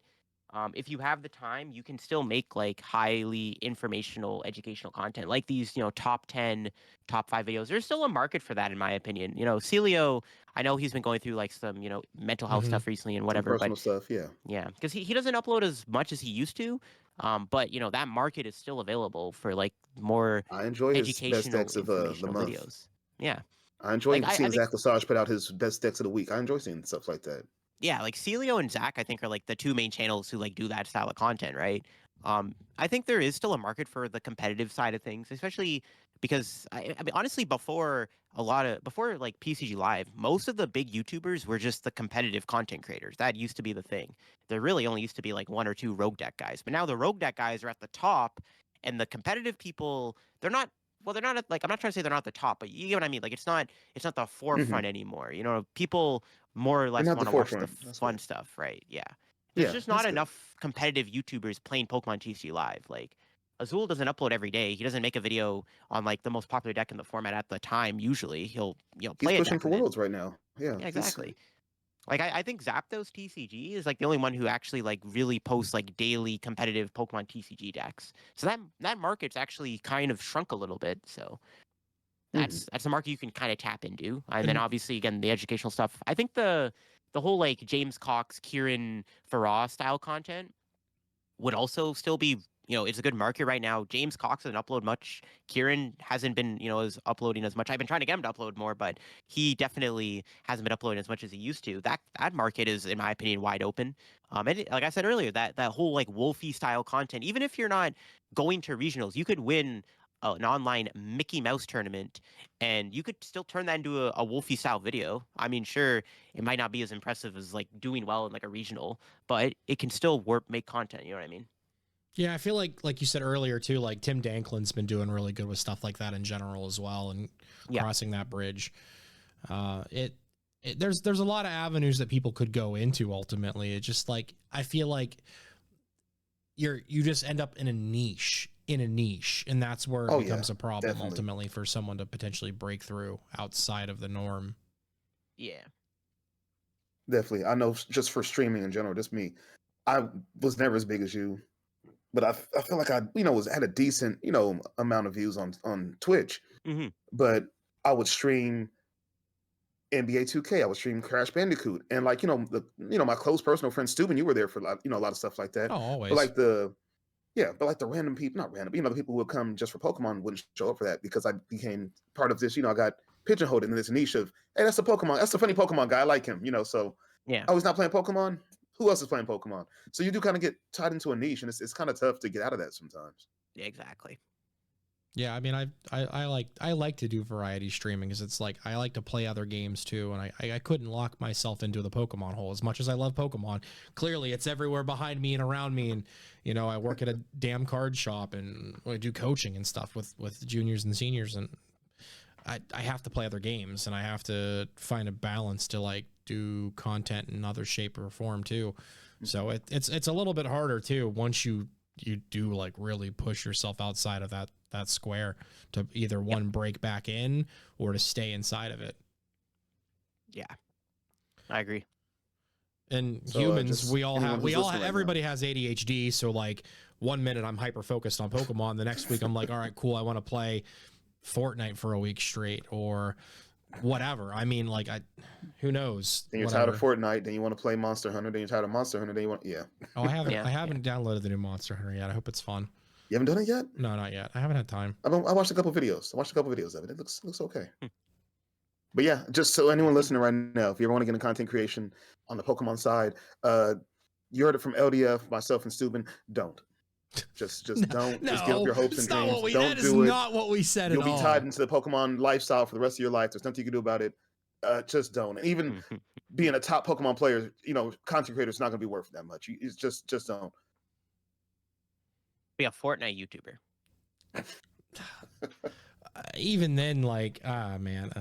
if you have the time, you can still make like highly informational, educational content, like these, top 10, top 5 videos. There's still a market for that, in my opinion. Celio, I know he's been going through like some, mental health stuff recently and whatever. Some personal stuff, yeah. Yeah, because he doesn't upload as much as he used to. But that market is still available for like more I enjoy educational, his best decks of the month. Videos. Yeah. I enjoy seeing Zach Lesage put out his best decks of the week. I enjoy seeing stuff like that. Yeah, like Celio and Zach, I think, are like the 2 main channels who like do that style of content, right? I think there is still a market for the competitive side of things, especially because I mean, honestly, before like PCG Live, most of the big YouTubers were just the competitive content creators. That used to be the thing. There really only used to be like 1 or 2 rogue deck guys, but now the rogue deck guys are at the top, and the competitive people, they're not. Well, they're not I'm not trying to say they're not the top, but you get what I mean. Like it's not the forefront anymore. People more or less want to watch the fun stuff, right? Yeah. There's just not enough competitive YouTubers playing Pokemon TCG Live. Like Azul doesn't upload every day. He doesn't make a video on like the most popular deck in the format at the time. Usually, he'll play. He's pushing for Worlds right now. Yeah, exactly. Like I think Zapdos TCG is like the only one who actually like really posts like daily competitive Pokemon TCG decks. So that market's actually kind of shrunk a little bit. So Mhm. that's a market you can kind of tap into. And then And obviously again the educational stuff. I think the whole like James Cox, Kieran Farrar style content would also still be, it's a good market right now. James Cox doesn't upload much. Kieran hasn't been, as uploading as much. I've been trying to get him to upload more, but he definitely hasn't been uploading as much as he used to. That market is, in my opinion, wide open. Like I said earlier, that whole like Wolfie style content, even if you're not going to regionals, you could win an online Mickey Mouse tournament, and you could still turn that into a Wolfie style video. I mean, sure, it might not be as impressive as like doing well in like a regional, but it can still make content. You know what I mean? yeah, I feel like you said earlier too, like Tim Danklin's been doing really good with stuff like that in general as well, and Yeah. crossing that bridge. There's a lot of avenues that people could go into. Ultimately, it just like I feel like you just end up in a niche, and that's where it becomes a problem definitely. ultimately for someone to potentially break through outside of the norm. Yeah. Definitely. I know just for streaming in general, just me. I was never as big as you, but I feel like I, had a decent, amount of views on Twitch. Mm-hmm. But I would stream NBA 2K. I would stream Crash Bandicoot, and like my close personal friend Steuben, you were there for a lot of stuff like that. Oh, But always. like the random people, not random, the people who would come just for Pokemon wouldn't show up for that because I became part of this. I got pigeonholed into this niche of, hey, that's a Pokemon, that's a funny Pokemon guy, I like him. So Yeah. I was not playing Pokemon. Who else is playing Pokemon? So you do kind of get tied into a niche, and it's kind of tough to get out of that sometimes. Yeah, exactly. Yeah, I mean, I like to do variety streaming because it's like I like to play other games too, and I couldn't lock myself into the Pokemon hole as much as I love Pokemon. Clearly, it's everywhere behind me and around me, and I work at a damn card shop and I do coaching and stuff with juniors and seniors, and I have to play other games, and I have to find a balance to like do content in other shape or form too. So it's a little bit harder too once you do like really push yourself outside of that square to either one break back in or to stay inside of it. Yeah, I agree. And So, humans, just anyone who's listening right everybody now. has ADHD. So like 1 minute I'm hyper focused on Pokemon, the next week I'm like, all right, cool, I want to play Fortnite for a week straight or whatever. I mean, like who knows? Then you're Whatever. tired of Fortnite. Then you want to play Monster Hunter. Then you're tired of Monster Hunter. Then you want Oh, I haven't downloaded the new Monster Hunter yet. I hope it's fun. You haven't done it yet? No, not yet. I haven't had time. I watched a couple videos. Of it. It looks okay. But yeah, just so anyone listening right now, if you ever want to get into content creation on the Pokemon side, you heard it from LDF, myself, and Steuben. Don't. Just don't. Just give up your hopes and dreams. Don't do it. Not what we said You'll at be all. tied into the Pokemon lifestyle for the rest of your life. There's nothing you can do about it. Just don't. And even being a top Pokemon player, content creator is not going to be worth that much. It's just don't. Be a Fortnite YouTuber. Even then, like, man,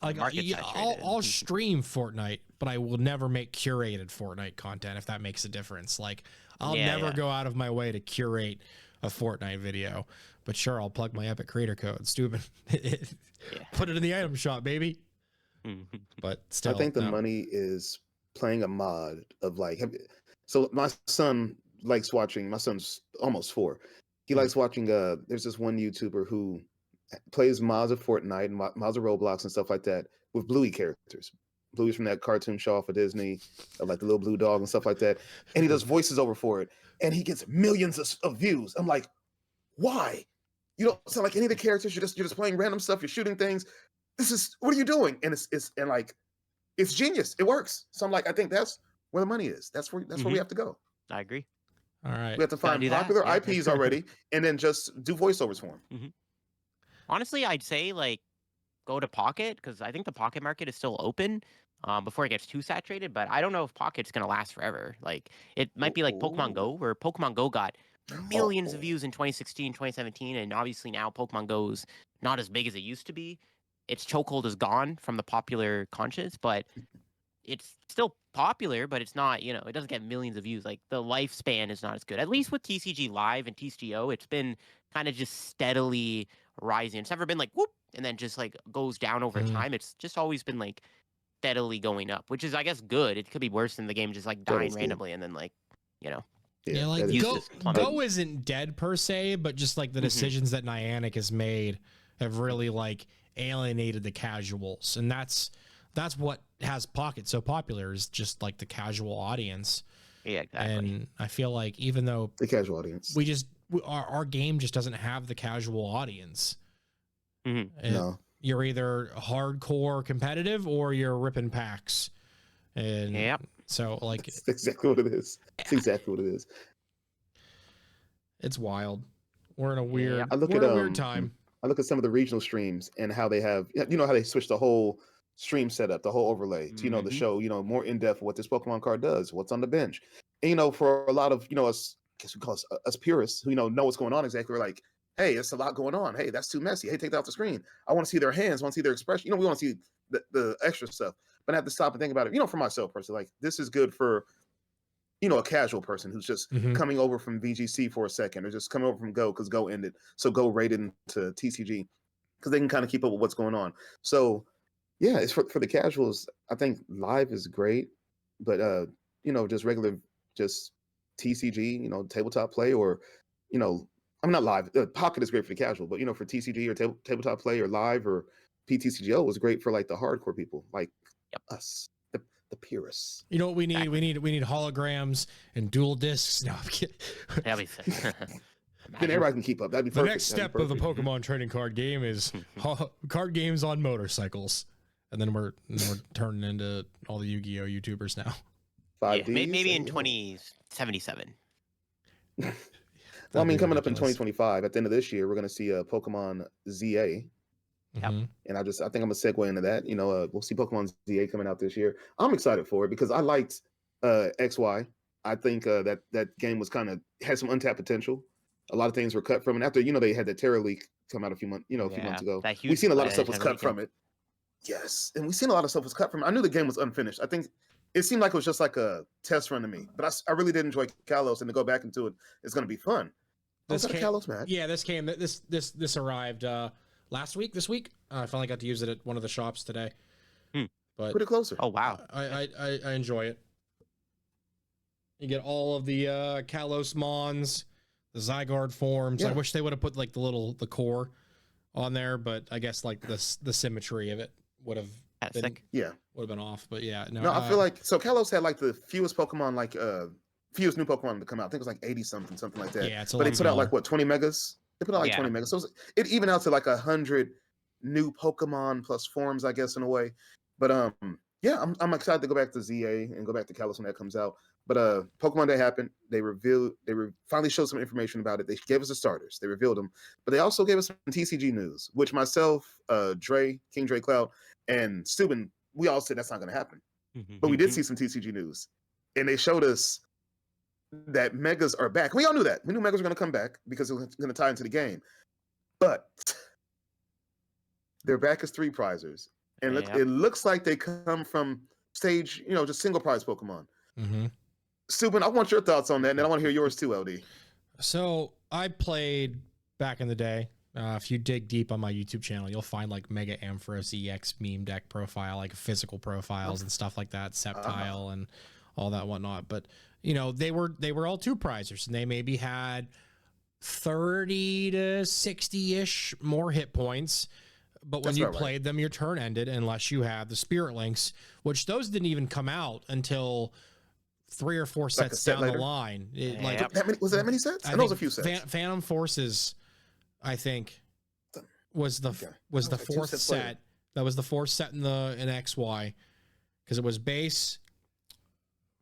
I'll stream Fortnite, but I will never make curated Fortnite content if that makes a difference. Like, I'll never go out of my way to curate a Fortnite video. But sure, I'll plug my Epic Creator Code. Stupid. Put it in the item shop, baby. But still, I think the money is playing a mod of like. So my son likes watching. My son's almost 4. He likes watching. There's this one YouTuber who plays mods of Fortnite and mods of Roblox and stuff like that with Bluey characters. Bluey's from that cartoon show off of Disney, like the little blue dog and stuff like that. And he does voices over for it, and he gets millions of views. I'm like, why? You don't sound like any of the characters. You're just playing random stuff. You're shooting things. What are you doing? And it's genius. It works. So I'm like, I think that's where the money is. That's where we have to go. I agree. All right. We have to find popular IPs already, and then just do voiceovers for them. Honestly, I'd say like go to Pocket because I think the Pocket market is still open before it gets too saturated. But I don't know if Pocket's gonna last forever. Like it might be like Pokemon Go, where Pokemon Go got millions of views in 2016, 2017, and obviously now Pokemon Go's not as big as it used to be. Its chokehold is gone from the popular conscious, but it's still popular, but it's not, it doesn't get millions of views. Like the lifespan is not as good. At least with TCG Live and TCGO, it's been kind of just steadily rising. It's never been like whoop and then just like goes down over time. It's just always been like steadily going up, which is, I guess, good. It could be worse than the game just like dying randomly and then like, Yeah, like Go isn't dead per se, but just like the decisions that Niantic has made have really like alienated the casuals, and that's what has Pocket so popular, is just like the casual audience. Yeah, exactly. And I feel like even though the casual audience, our game just doesn't have the casual audience. No, you're either hardcore competitive or you're ripping packs. And so like that's exactly what it is. It's exactly what it is. It's wild. We're in a weird, weird time. I look at some of the regional streams and how they have, how they switch the whole stream setup, the whole overlay to, the show, more in depth what this Pokemon card does, what's on the bench. And, for a lot of, us, I guess we call us purists who, know what's going on exactly. We're like, hey, it's a lot going on. Hey, that's too messy. Hey, take that off the screen. I want to see their hands. I want to see their expression. We want to see the extra stuff. But I have to stop and think about it, for myself personally, like this is good for, a casual person who's just coming over from VGC for a second, or just coming over from Go because Go ended. So Go raided into TCG because they can kind of keep up with what's going on. So yeah, it's for the casuals. I think live is great, but just regular, just TCG, tabletop play, or I'm not live. Pocket is great for the casual, but for TCG or tabletop play or live or PTCGO was great for like the hardcore people like us. The purists. You know what we need? Exactly. We need holograms and dual discs. No, I'm kidding. That'd be sick. Then everybody can keep up. That'd be perfect. The next step of the Pokemon trading card game is card games on motorcycles, and then we're turning into all the Yu-Gi-Oh YouTubers now. 5Ds, maybe in 2077. Well, I mean, coming up in 2025, at the end of this year, we're going to see a Pokemon ZA. And I think I'm gonna segue into that. We'll see Pokemon ZA coming out this year. I'm excited for it because I liked XY. I think that game was had some untapped potential. A lot of things were cut from it. After they had the Terra leak come out a few months ago. We've seen a lot of stuff was cut from it. Yes, and we've seen a lot of stuff was cut from it. I knew the game was unfinished. I think it seemed like it was just like a test run to me. But I really did enjoy Kalos, and to go back into it is going to be fun. This Kalos, man. Yeah, this arrived. This week, I finally got to use it at one of the shops today. But put it closer. Oh wow, I enjoy it. You get all of the Kalos Mons, the Zygarde forms. Yeah. I wish they would have put like the core on there, but I guess like the symmetry of it would have been off. But yeah, no. I feel like Kalos had like the fewest Pokemon, like fewest new Pokemon to come out. I think it was like 80 something like that. Yeah, but they put out like what 20 megas. They put out like 20 megas. So it even out to like 100 new Pokemon plus forms, I guess, in a way. But I'm excited to go back to ZA and go back to Kalos when that comes out. But Pokemon Day happened. They finally showed some information about it. They gave us the starters. They revealed them. But they also gave us some TCG news, which myself, King Dre Cloud, and Steuben, we all said that's not going to happen. But we did see some TCG news. And they showed us that megas are back. We all knew that. We knew megas were going to come back because it was going to tie into the game. But they're back as 3 prizers. And it looks like they come from stage, just single prize Pokemon. Steuben, I want your thoughts on that, and then I want to hear yours too, LD. So I played back in the day. If you dig deep on my YouTube channel, you'll find like Mega Ampharos EX meme deck profile, like physical profiles and stuff like that, Sceptile and all that whatnot. But they were all 2 prizers, and they maybe had 30 to 60-ish more hit points. But when you played them, your turn ended unless you had the Spirit Links, which those didn't even come out until 3 or 4 sets down the line. Was it that many sets? I know it was a few sets. Phantom Forces, I think, was the 4th set. That was the 4th set in XY, because it was base,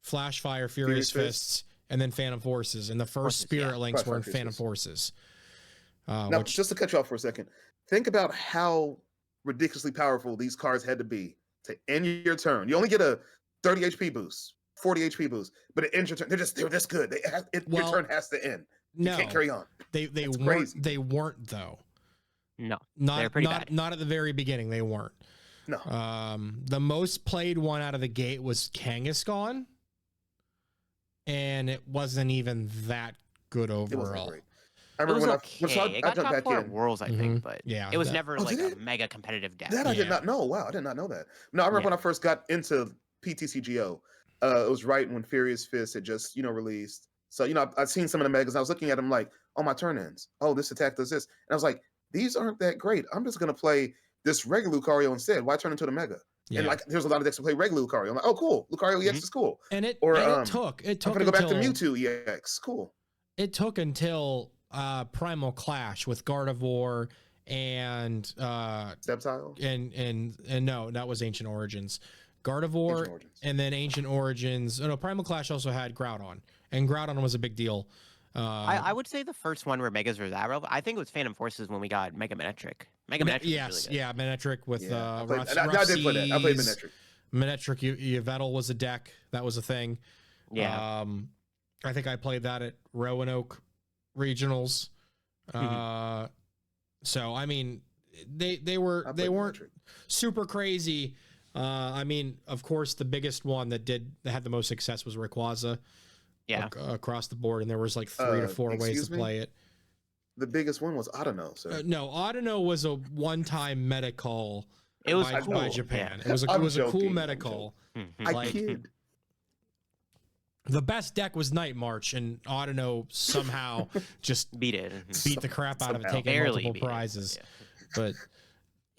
Flash Fire, Furious Fists, and then Phantom Forces. And the first Spirit Links were in Phantom Forces. Now, just to cut you off for a second, think about how ridiculously powerful these cards had to be to end your turn. You only get a 30 HP boost, 40 HP boost, but it ends your turn. They're this good. Your turn has to end. You can't carry on. They weren't. They weren't though. No, they're pretty bad. Not at the very beginning. They weren't. No. The most played one out of the gate was Kangaskhan, and it wasn't even that good overall. I It remember was when okay. It I got jumped top back 4 at in. Worlds, I think, but Yeah, it was that, never Oh, like did a it? mega competitive deck. That I did Yeah. not know. Wow, I did not know that. No, I remember when I first got into PTCGO. It was right when Furious Fist had just released. So I'd seen some of the megas. I was looking at them like, oh, my turn ends. Oh, this attack does this, and I was like, these aren't that great. I'm just gonna play this regular Lucario instead. Why turn into the mega? yeah. And like, there's a lot of decks that play regular Lucario. I'm like, oh, cool, Lucario EX is cool. And it took I'm gonna go back to Mewtwo EX. Cool. It took until Primal Clash with Gardevoir and Steptile. and no, that was Ancient Origins. Gardevoir and then Ancient Origins. Oh no, Primal Clash also had Groudon, and Groudon was a big deal. I would say the first one where Megas were that relevant. I think it was Phantom Forces when we got Mega Manectric. Mega Manectric yes, was really good. yeah, Manectric with I Rough did play that. I played Seas. Manectric. Yveltal was a deck. That was a thing. Yeah. I think I played that at Roanoke Regionals. So I mean, they weren't Manectric. super crazy. I mean, of course, the biggest one that had the most success was Rayquaza. Yeah. Across the board, and there was like 3 to 4 ways to play it. The biggest one was Audino. So no, Audino was a one-time meta call. It was by Japan. Yeah. It was a cool meta call. I kid. The best deck was Night March, and Audino somehow just beat it, beat the crap out of it, taking multiple prizes. Yeah. But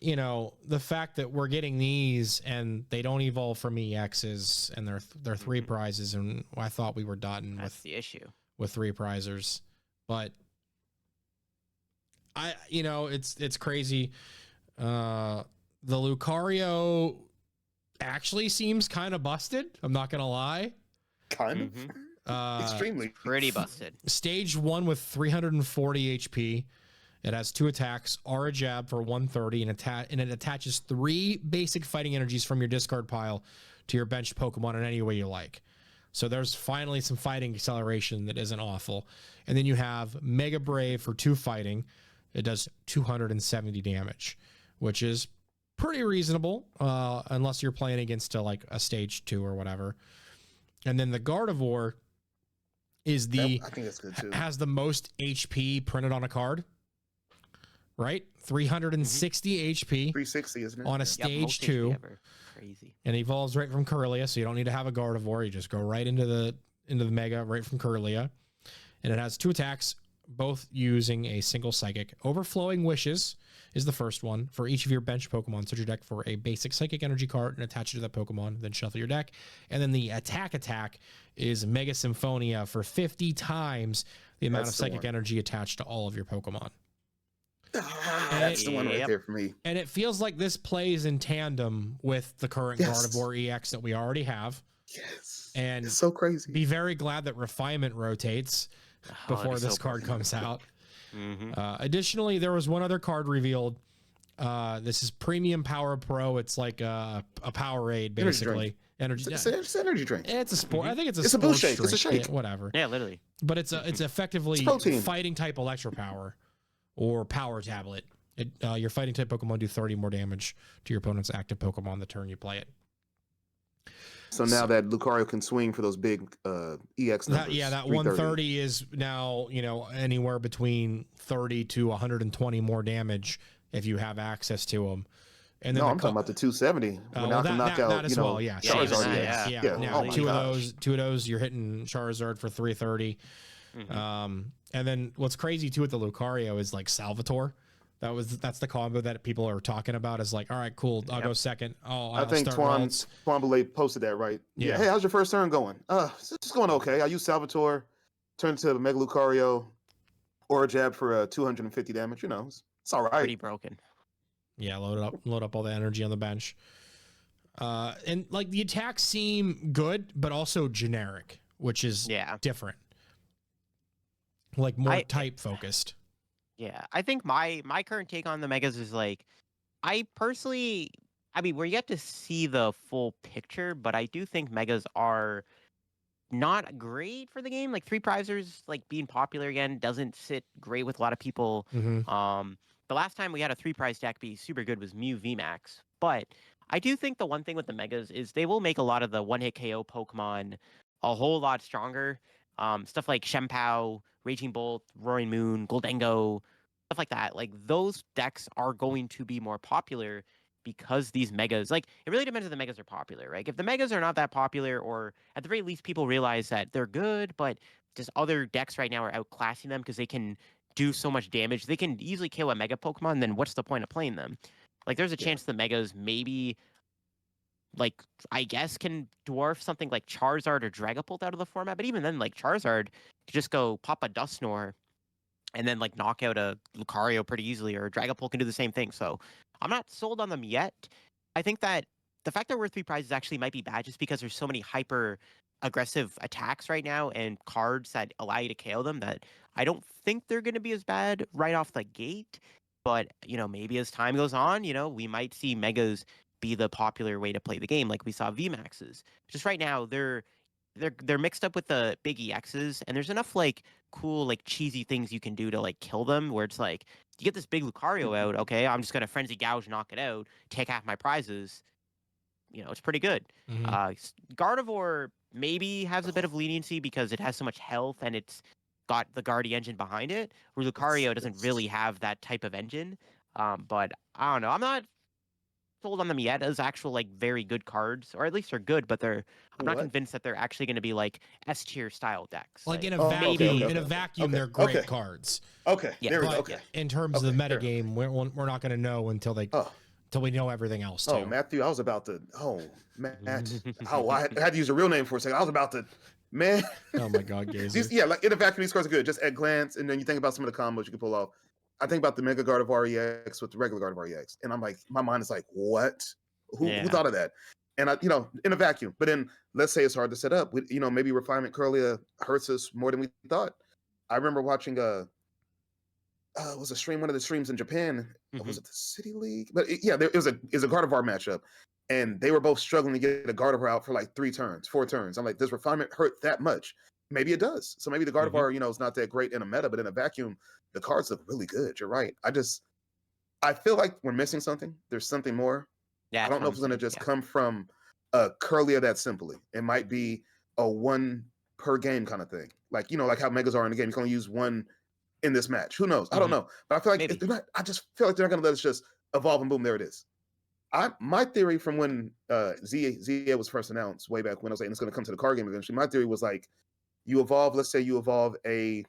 the fact that we're getting these and they don't evolve from EXs, and they're 3 prizes, and I thought we were done with the issue with 3 prizers, but it's crazy. The Lucario actually seems kind of busted. I'm not gonna lie. Kind of. Extremely. Pretty busted. Stage 1 with 340 HP. It has 2 attacks, Aura Jab for 130, and it attaches 3 basic fighting energies from your discard pile to your benched Pokemon in any way you like. So there's finally some fighting acceleration that isn't awful. And then you have Mega Brave for 2 fighting. It does 270 damage, which is pretty reasonable, unless you're playing against like a stage 2 or whatever. And then the Gardevoir is I think that's good too. Has the most HP printed on a card. Right? 360 HP. 360, isn't it? On a stage 2. Crazy. And evolves right from Kirlia, so you don't need to have a Gardevoir. You just go right into the Mega right from Kirlia. And it has 2 attacks, both using a single Psychic. Overflowing Wishes is the first one. For each of your bench Pokemon, search your deck for a basic Psychic Energy card and attach it to that Pokemon, then shuffle your deck. And then the attack is Mega Symphonia for 50 times the amount of Psychic Energy attached to all of your Pokemon. That's the one right there for me. And it feels like this plays in tandem with the current Gardevoir EX that we already have. Yes. And it's so crazy. Be very glad that Refinement rotates before this card comes out. Additionally, there was one other card revealed. This is Premium Power Pro. It's like a Powerade, basically. It's an energy drink. It's a sport. I think it's a sports blue shake. Drink. It's a shake. Yeah, whatever. Yeah, literally. But it's effectively fighting type Electro Power or Power Tablet. Your fighting type Pokemon do 30 more damage to your opponent's active Pokemon the turn you play it. So now that Lucario can swing for those big EX numbers. That 130 is now, anywhere between 30 to 120 more damage if you have access to them. And then I'm talking about the 270. That as well, yeah. Charizard. Yeah. Now, two of those, you're hitting Charizard for 330. And then what's crazy too with the Lucario is like Salvatore. That's the combo that people are talking about. Is like, all right, cool. I'll go second. I think Twan posted that, right? Yeah. Hey, how's your first turn going? It's just going okay. I use Salvatore, turn to the Mega Lucario, or a jab for 250 damage. It's all right. Pretty broken. Yeah, load up all the energy on the bench. And like the attacks seem good, but also generic, which is different. Like more type focused. Yeah, I think my current take on the Megas is like, we're yet to see the full picture, but I do think Megas are not great for the game. Like 3 prizers, like being popular again, doesn't sit great with a lot of people. The last time we had a 3 prize deck be super good was Mew VMAX, but I do think the one thing with the Megas is they will make a lot of the one-hit KO Pokemon a whole lot stronger. Stuff like Shempao, Raging Bolt, Roaring Moon, Goldengo, stuff like that. Like those decks are going to be more popular because these megas, like it really depends if the megas are popular, right? If the megas are not that popular, or at the very least people realize that they're good, but just other decks right now are outclassing them because they can do so much damage, they can easily kill a mega Pokemon, then what's the point of playing them? Like there's a chance the megas maybe, like, I guess can dwarf something like Charizard or Dragapult out of the format, but even then, like Charizard could just go pop a Dusknoir and then like knock out a Lucario pretty easily, or Dragapult can do the same thing. So I'm not sold on them yet. I think that the fact they're worth 3 prizes actually might be bad just because there's so many hyper aggressive attacks right now and cards that allow you to KO them that I don't think they're going to be as bad right off the gate. But, you know, maybe as time goes on, you know, we might see megas be the popular way to play the game like we saw VMAXs. Just right now, they're mixed up with the big EXs, and there's enough like cool, like cheesy things you can do to like kill them where it's like you get this big Lucario out, okay, I'm just gonna Frenzy Gouge, knock it out, take half my prizes. You know, it's pretty good. Gardevoir maybe has a bit of leniency because it has so much health and it's got the Guardy engine behind it, where Lucario doesn't really have that type of engine. But I don't know. I'm not sold on them yet as actual like very good cards, or at least they're good, but I'm not convinced that they're actually going to be like S tier style decks. Like in a vacuum, in a vacuum, they're great cards. Okay, yeah, there we go. Okay. In terms of the metagame, we're not going to know until we know everything else. Too. Oh, Matthew, I was about to. Oh, Matt. I had to use a real name for a second. I was about to. Man. Oh my God, Gazer. Yeah, like in a vacuum, these cards are good. Just at glance, and then you think about some of the combos you can pull off. I think about the Mega Gardevoir EX with the regular Gardevoir EX, and I'm like, my mind is like, what? Who thought of that? And I, you know, in a vacuum. But then let's say it's hard to set up. You know, maybe Refinement Curlia hurts us more than we thought. I remember watching was a stream, one of the streams in Japan. Was it the City League? But there was a Gardevoir matchup, and they were both struggling to get a Gardevoir out for like 4 turns. I'm like, does Refinement hurt that much? Maybe it does. So maybe the Gardevoir, you know, is not that great in a meta, but in a vacuum, the cards look really good. You're right. I feel like we're missing something. There's something more. Yeah, I don't know if it's going to just come from Curlia that simply. It might be a 1 per game kind of thing. Like, you know, like how megas are in the game. You can only use 1 in this match. Who knows? I don't know. But I feel like they're not. I just feel like they're not going to let us just evolve and boom, there it is. My theory from when ZA was first announced way back when I was saying it's going to come to the card game eventually, my theory was like, you evolve, let's say you evolve a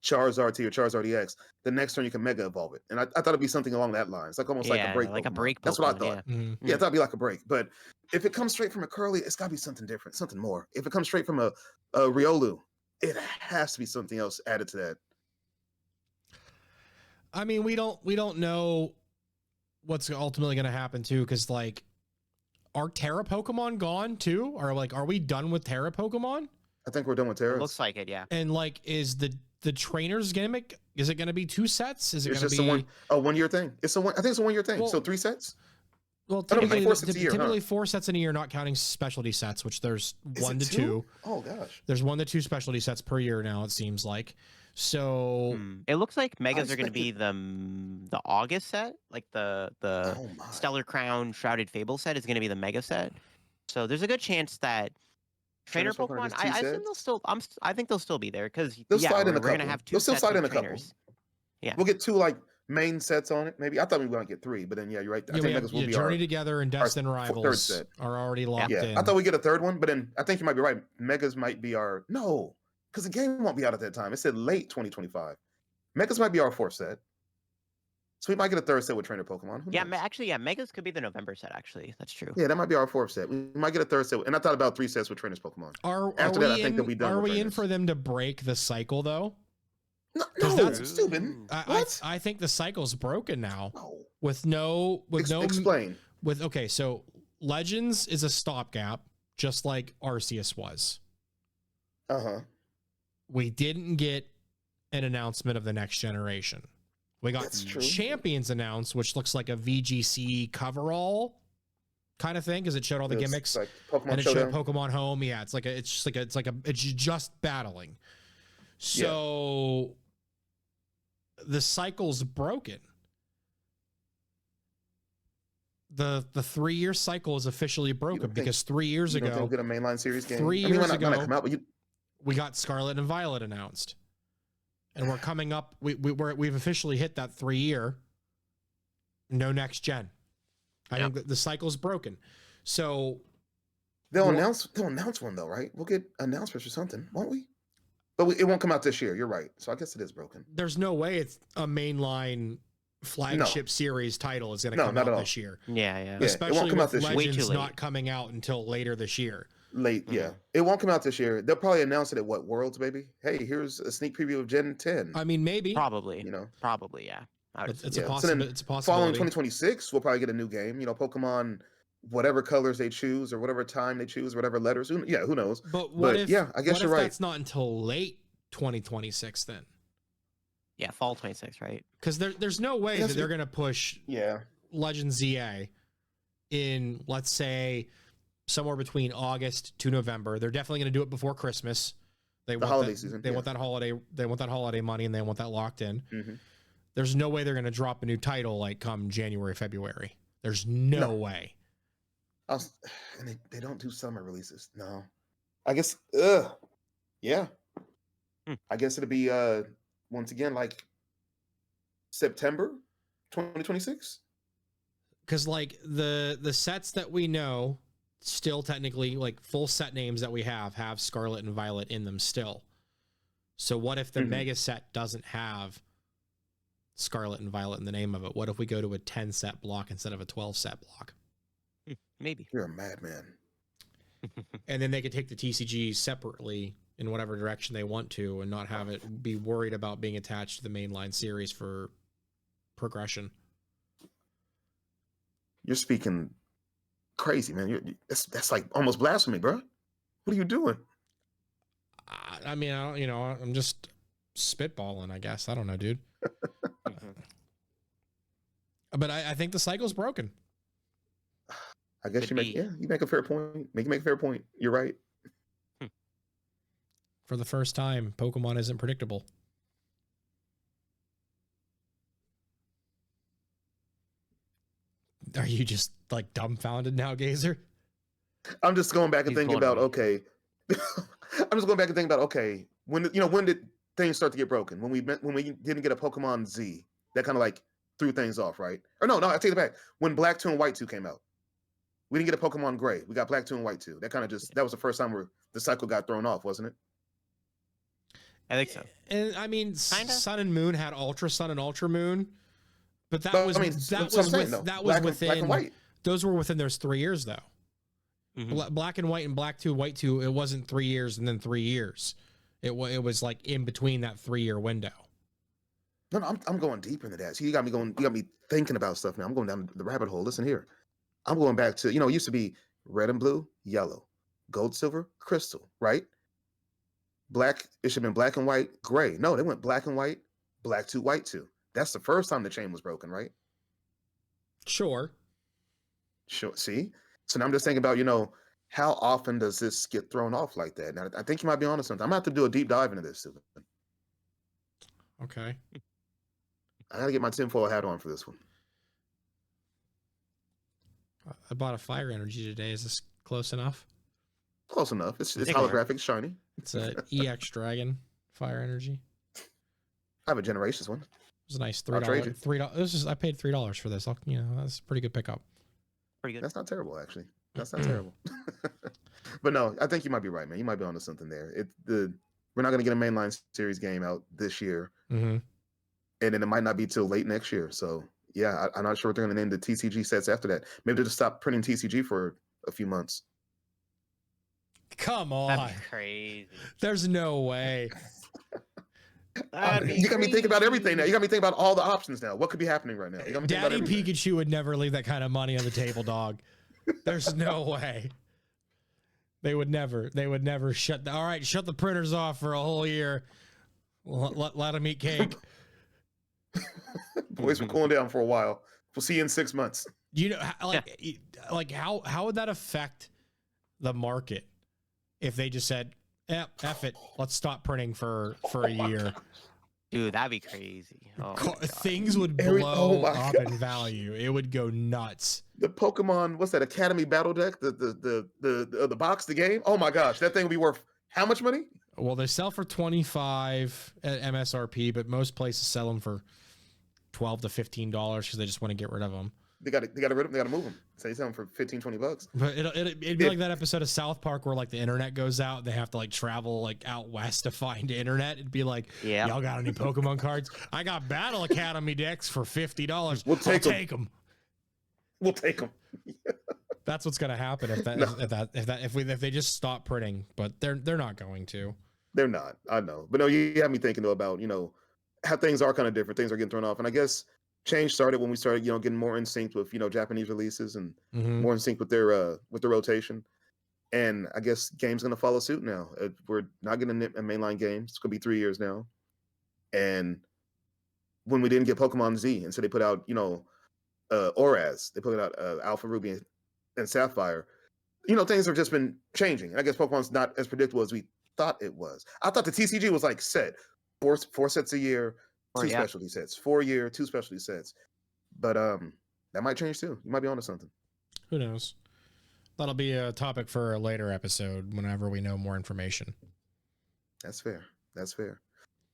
Charizard to your Charizard EX, the next turn you can Mega Evolve it. And I thought it'd be something along that line. It's like almost like a break. Like a break. That's what I thought. Yeah, I thought it'd be like a break. But if it comes straight from a Curly, it's got to be something different, something more. If it comes straight from a Riolu, it has to be something else added to that. I mean, we don't know what's ultimately going to happen too, because like, are Terra Pokemon gone too? Or like, are we done with Terra Pokemon? I think we're done with Terra. Looks like it, yeah. And like, is the trainer's gimmick? Is it going to be 2 sets? Is it going to be a 1 year thing? I think it's a 1 year thing. Well, so 3 sets. Well, typically 4 sets a year. Typically 4 sets in a year, not counting specialty sets, which there's 1 to 2. Oh gosh. There's 1 to 2 specialty sets per year now. It seems like. So it looks like megas are going to be the August set, like the Stellar Crown Shrouded Fable set is going to be the mega set. So there's a good chance that trainer Pokemon, I assume they'll still. I think they'll still be there because we're going to have 2 sets of trainers. Yeah, we'll get 2 like main sets on it. Maybe I thought we were going to get 3, but then you're right. I think megas will be Journey Together and Destined Rivals 3rd set. Are already locked in. I thought we get a 3rd one, but then I think you might be right. Megas might be our because the game won't be out at that time. It said late 2025. Megas might be our 4th set. So we might get a 3rd set with trainer Pokemon. Megas could be the November set, actually. That's true. Yeah, that might be our 4th set. We might get a 3rd set. And I thought about 3 sets with trainers Pokemon. After that, I think they'll be done. Are we in for them to break the cycle, though? No, that's stupid. I think the cycle's broken now. No. Explain. Okay, so Legends is a stopgap, just like Arceus was. We didn't get an announcement of the next generation. We got Champions announced, which looks like a VGC coverall kind of thing because it showed all the gimmicks like and it showed Pokemon Home. Yeah, it's just battling. So the cycle's broken. The 3-year cycle is officially broken because 3 years ago, get a mainline series game. 3 years ago, we got Scarlet and Violet announced. and we're coming up. We've officially hit that 3-year. No next gen. I think the cycle's broken. So they'll announce one though, right? We'll get announcements or something, won't we? But it won't come out this year. You're right. So I guess it is broken. There's no way it's a mainline flagship series title is going to come out this year. Yeah. Especially it won't come out this Legends year. not coming out until later this year. Yeah. It won't come out this year. They'll probably announce it at what, Worlds, baby? Hey, here's a sneak preview of Gen 10. I mean, maybe. Probably. Probably, yeah. It's a possibility. Following 2026, we'll probably get a new game. Pokemon, whatever colors they choose or whatever time they choose, whatever letters. Who knows? But I guess you're right. That's not until late 2026 then. Yeah, fall 26, right? Because there's no way that they're going to push Legends ZA in, let's say, somewhere between August to November. They're definitely going to do it before Christmas. They want holiday season. They want that holiday. They want that holiday money, and they want that locked in. Mm-hmm. There's no way they're going to drop a new title like come January, February. There's no way. And they don't do summer releases. No, I guess. Yeah. I guess it'll be once again like September 2026. Because like the sets that we know still technically like full set names that we have Scarlet and Violet in them still. So what if the mega set doesn't have Scarlet and Violet in the name of it? What if we go to a 10 set block instead of a 12 set block? Maybe. You're a madman. And then they could take the TCG separately in whatever direction they want to and not have it be worried about being attached to the mainline series for progression. You're speaking crazy, man. That's like almost blasphemy, bro. What are you doing? I mean, I'm just spitballing, I guess. I don't know, dude. But I think the cycle's broken. I guess you make a fair point. Make a fair point. You're right. For the first time, Pokemon isn't predictable. Are you just like dumbfounded now, Gazer? I'm just going back and thinking about when did things start to get broken? When we didn't get a Pokemon Z, that kind of like threw things off, right? Or no, I take it back. When Black 2 and White 2 came out, we didn't get a Pokemon Gray. We got Black 2 and White 2. That kind of that was the first time where the cycle got thrown off, wasn't it? I think so. And I mean, kinda? Sun and Moon had Ultra Sun and Ultra Moon, but that was within. Those were within those 3 years, though. Mm-hmm. Black and White and Black 2, White 2. It wasn't 3 years and then 3 years. It was like in between that 3-year window. No, I'm going deeper into that. So you got me thinking about stuff now. I'm going down the rabbit hole. Listen here. I'm going back to, it used to be red and blue, yellow, gold, silver, crystal, right? Black, it should have been black and white, gray. No, they went black and white, Black 2, White 2. That's the first time the chain was broken, right? Sure. See? So now I'm just thinking about, how often does this get thrown off like that? Now, I think you might be onto something. I'm going to have to do a deep dive into this. Okay. I got to get my tinfoil hat on for this one. I bought a Fire Energy today. Is this close enough? Close enough. It's holographic, shiny. It's a EX Dragon Fire Energy. I have a Generations one. It was a nice $3. I paid $3 for this. That's a pretty good pickup. Pretty good. That's not terrible, actually. That's not terrible. But no, I think you might be right, man. You might be onto something there. We're not going to get a mainline series game out this year, and then it might not be till late next year. So yeah, I'm not sure what they're going to name the TCG sets after that. Maybe they'll just stop printing TCG for a few months. Come on, that'd be crazy. There's no way. You got me thinking about everything now. You got me thinking about all the options now. What could be happening right now? Daddy Pikachu would never leave that kind of money on the table, dog. There's no way. They would never shut the printers off for a whole year. Let them eat cake. Boys, we're cooling down for a while. We'll see you in 6 months. How would that affect the market if they just said, F it, let's stop printing for a year? Dude, that'd be crazy. Oh things would blow up in value. It would go nuts. The Pokemon, what's that, Academy Battle Deck? The box, the game? Oh my gosh, that thing would be worth How much money? Well, they sell for $25 at MSRP, but most places sell them for $12 to $15 because they just want to get rid of them. They got to rid of them. They got to move them. So they sell them for $15-20. But it'd be like that episode of South Park where like the internet goes out. They have to like travel like out west to find internet. It'd be like, y'all got any Pokemon cards? I got Battle Academy decks for $50. We'll take them. We'll take them. That's what's gonna happen if they just stop printing. But they're not going to. They're not. I know. But no, you have me thinking though about how things are kind of different. Things are getting thrown off, and I guess change started when we started, getting more in sync with, Japanese releases and more in sync with their rotation. And I guess games going to follow suit now. We're not getting a mainline game. It's going to be 3 years now. And when we didn't get Pokemon Z, and so they put out, Oraz, they put out Alpha Ruby and Sapphire. Things have just been changing. And I guess Pokemon's not as predictable as we thought it was. I thought the TCG was like set four sets a year. Two specialty sets, 4 year, 2 specialty sets. But that might change too. You might be onto something. Who knows? That'll be a topic for a later episode whenever we know more information. That's fair.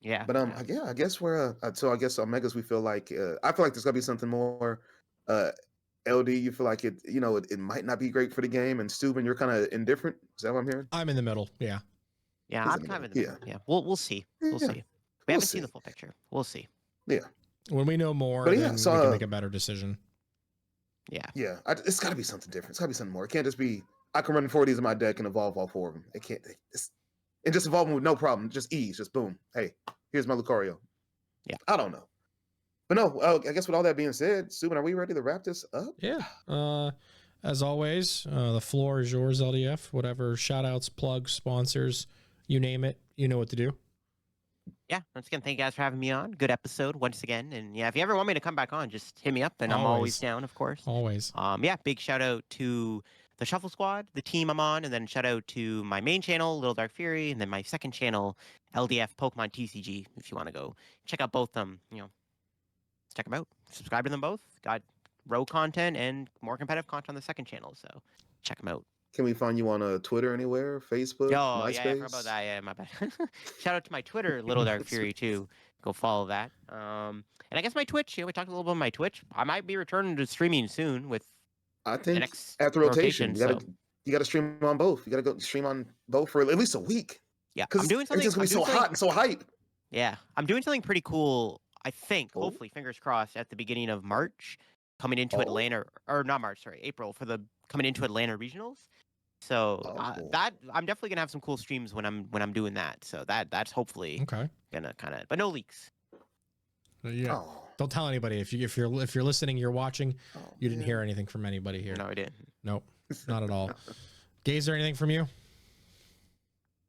Yeah. But I guess we're so I guess Omegas we feel like I feel like there's gotta be something more. LD, you feel like it might not be great for the game, and Steuben, you're kind of indifferent. Is that what I'm hearing? I'm in the middle. Yeah. Yeah, I'm kind of in the middle. Yeah. We'll see. We'll see. We haven't seen the full picture. We'll see. Yeah. When we know more, then we can make a better decision. Yeah. Yeah. It's got to be something different. It's got to be something more. It can't just be, I can run 4 of these in my deck and evolve all 4 of them. It can't. And just evolve them with no problem. Just ease. Just boom. Hey, here's my Lucario. Yeah. I don't know. But no, I guess with all that being said, Steuben, are we ready to wrap this up? Yeah. As always, the floor is yours, LDF. Whatever shout outs, plugs, sponsors, you name it, you know what to do. Yeah, once again, thank you guys for having me on. Good episode once again. And yeah, if you ever want me to come back on, just hit me up and I'm always down, of course. Always. Yeah, big shout out to the Shuffle Squad, the team I'm on, and then shout out to my main channel, LittleDarkFury, and then my second channel, LDF Pokemon TCG, if you want to go check out both them, check them out. Subscribe to them both. Got row content and more competitive content on the second channel, so check them out. Can we find you on Twitter anywhere? Facebook? MySpace? Yeah, I forgot about that. Yeah, my bad. Shout out to my Twitter, LittleDarkFury, too. Go follow that. And I guess my Twitch. We talked a little bit about my Twitch. I might be returning to streaming soon with I think the next after rotation. You got to so. stream on both. You got to go stream on both for at least a week. Yeah, I'm doing something. It's just going to be so hot and so hype. Yeah, I'm doing something pretty cool, I think, hopefully, fingers crossed, at the beginning of March, coming into Atlanta, or not March, sorry, April, for the coming into Atlanta Regionals. So that I'm definitely gonna have some cool streams when I'm doing that. So that's hopefully gonna kind of, but no leaks. Yeah. Don't tell anybody if you're listening, you're watching. You didn't hear anything from anybody here. No, I didn't. Nope, not at all. Gaze, is there anything from you?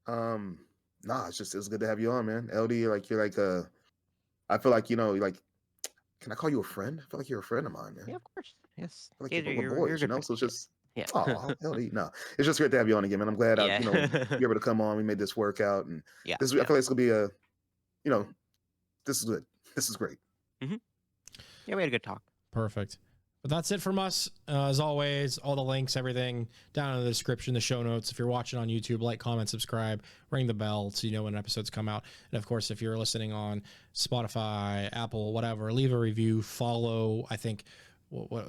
Nah, it's good to have you on, man. LD, like you're like I feel like like. Can I call you a friend? I feel like you're a friend of mine, man. Yeah, of course. Yes. I feel like you're boys, So it's just. Yeah. LD, no, it's just great to have you on again, man. I'm glad you're able to come on. We made this work out, and I feel like it's gonna be this is good. This is great. Mm-hmm. Yeah, we had a good talk. Perfect. But that's it from us. As always, all the links, everything down in the description, the show notes. If you're watching on YouTube, like, comment, subscribe, ring the bell so you know when episodes come out. And of course, if you're listening on Spotify, Apple, whatever, leave a review, follow. I think what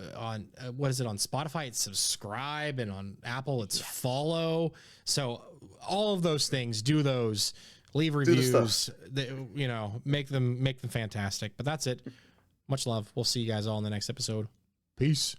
is it on Spotify? It's subscribe, and on Apple it's follow. So all of those things, do those. Leave reviews. Make them fantastic. But that's it. Much love. We'll see you guys all in the next episode. Peace.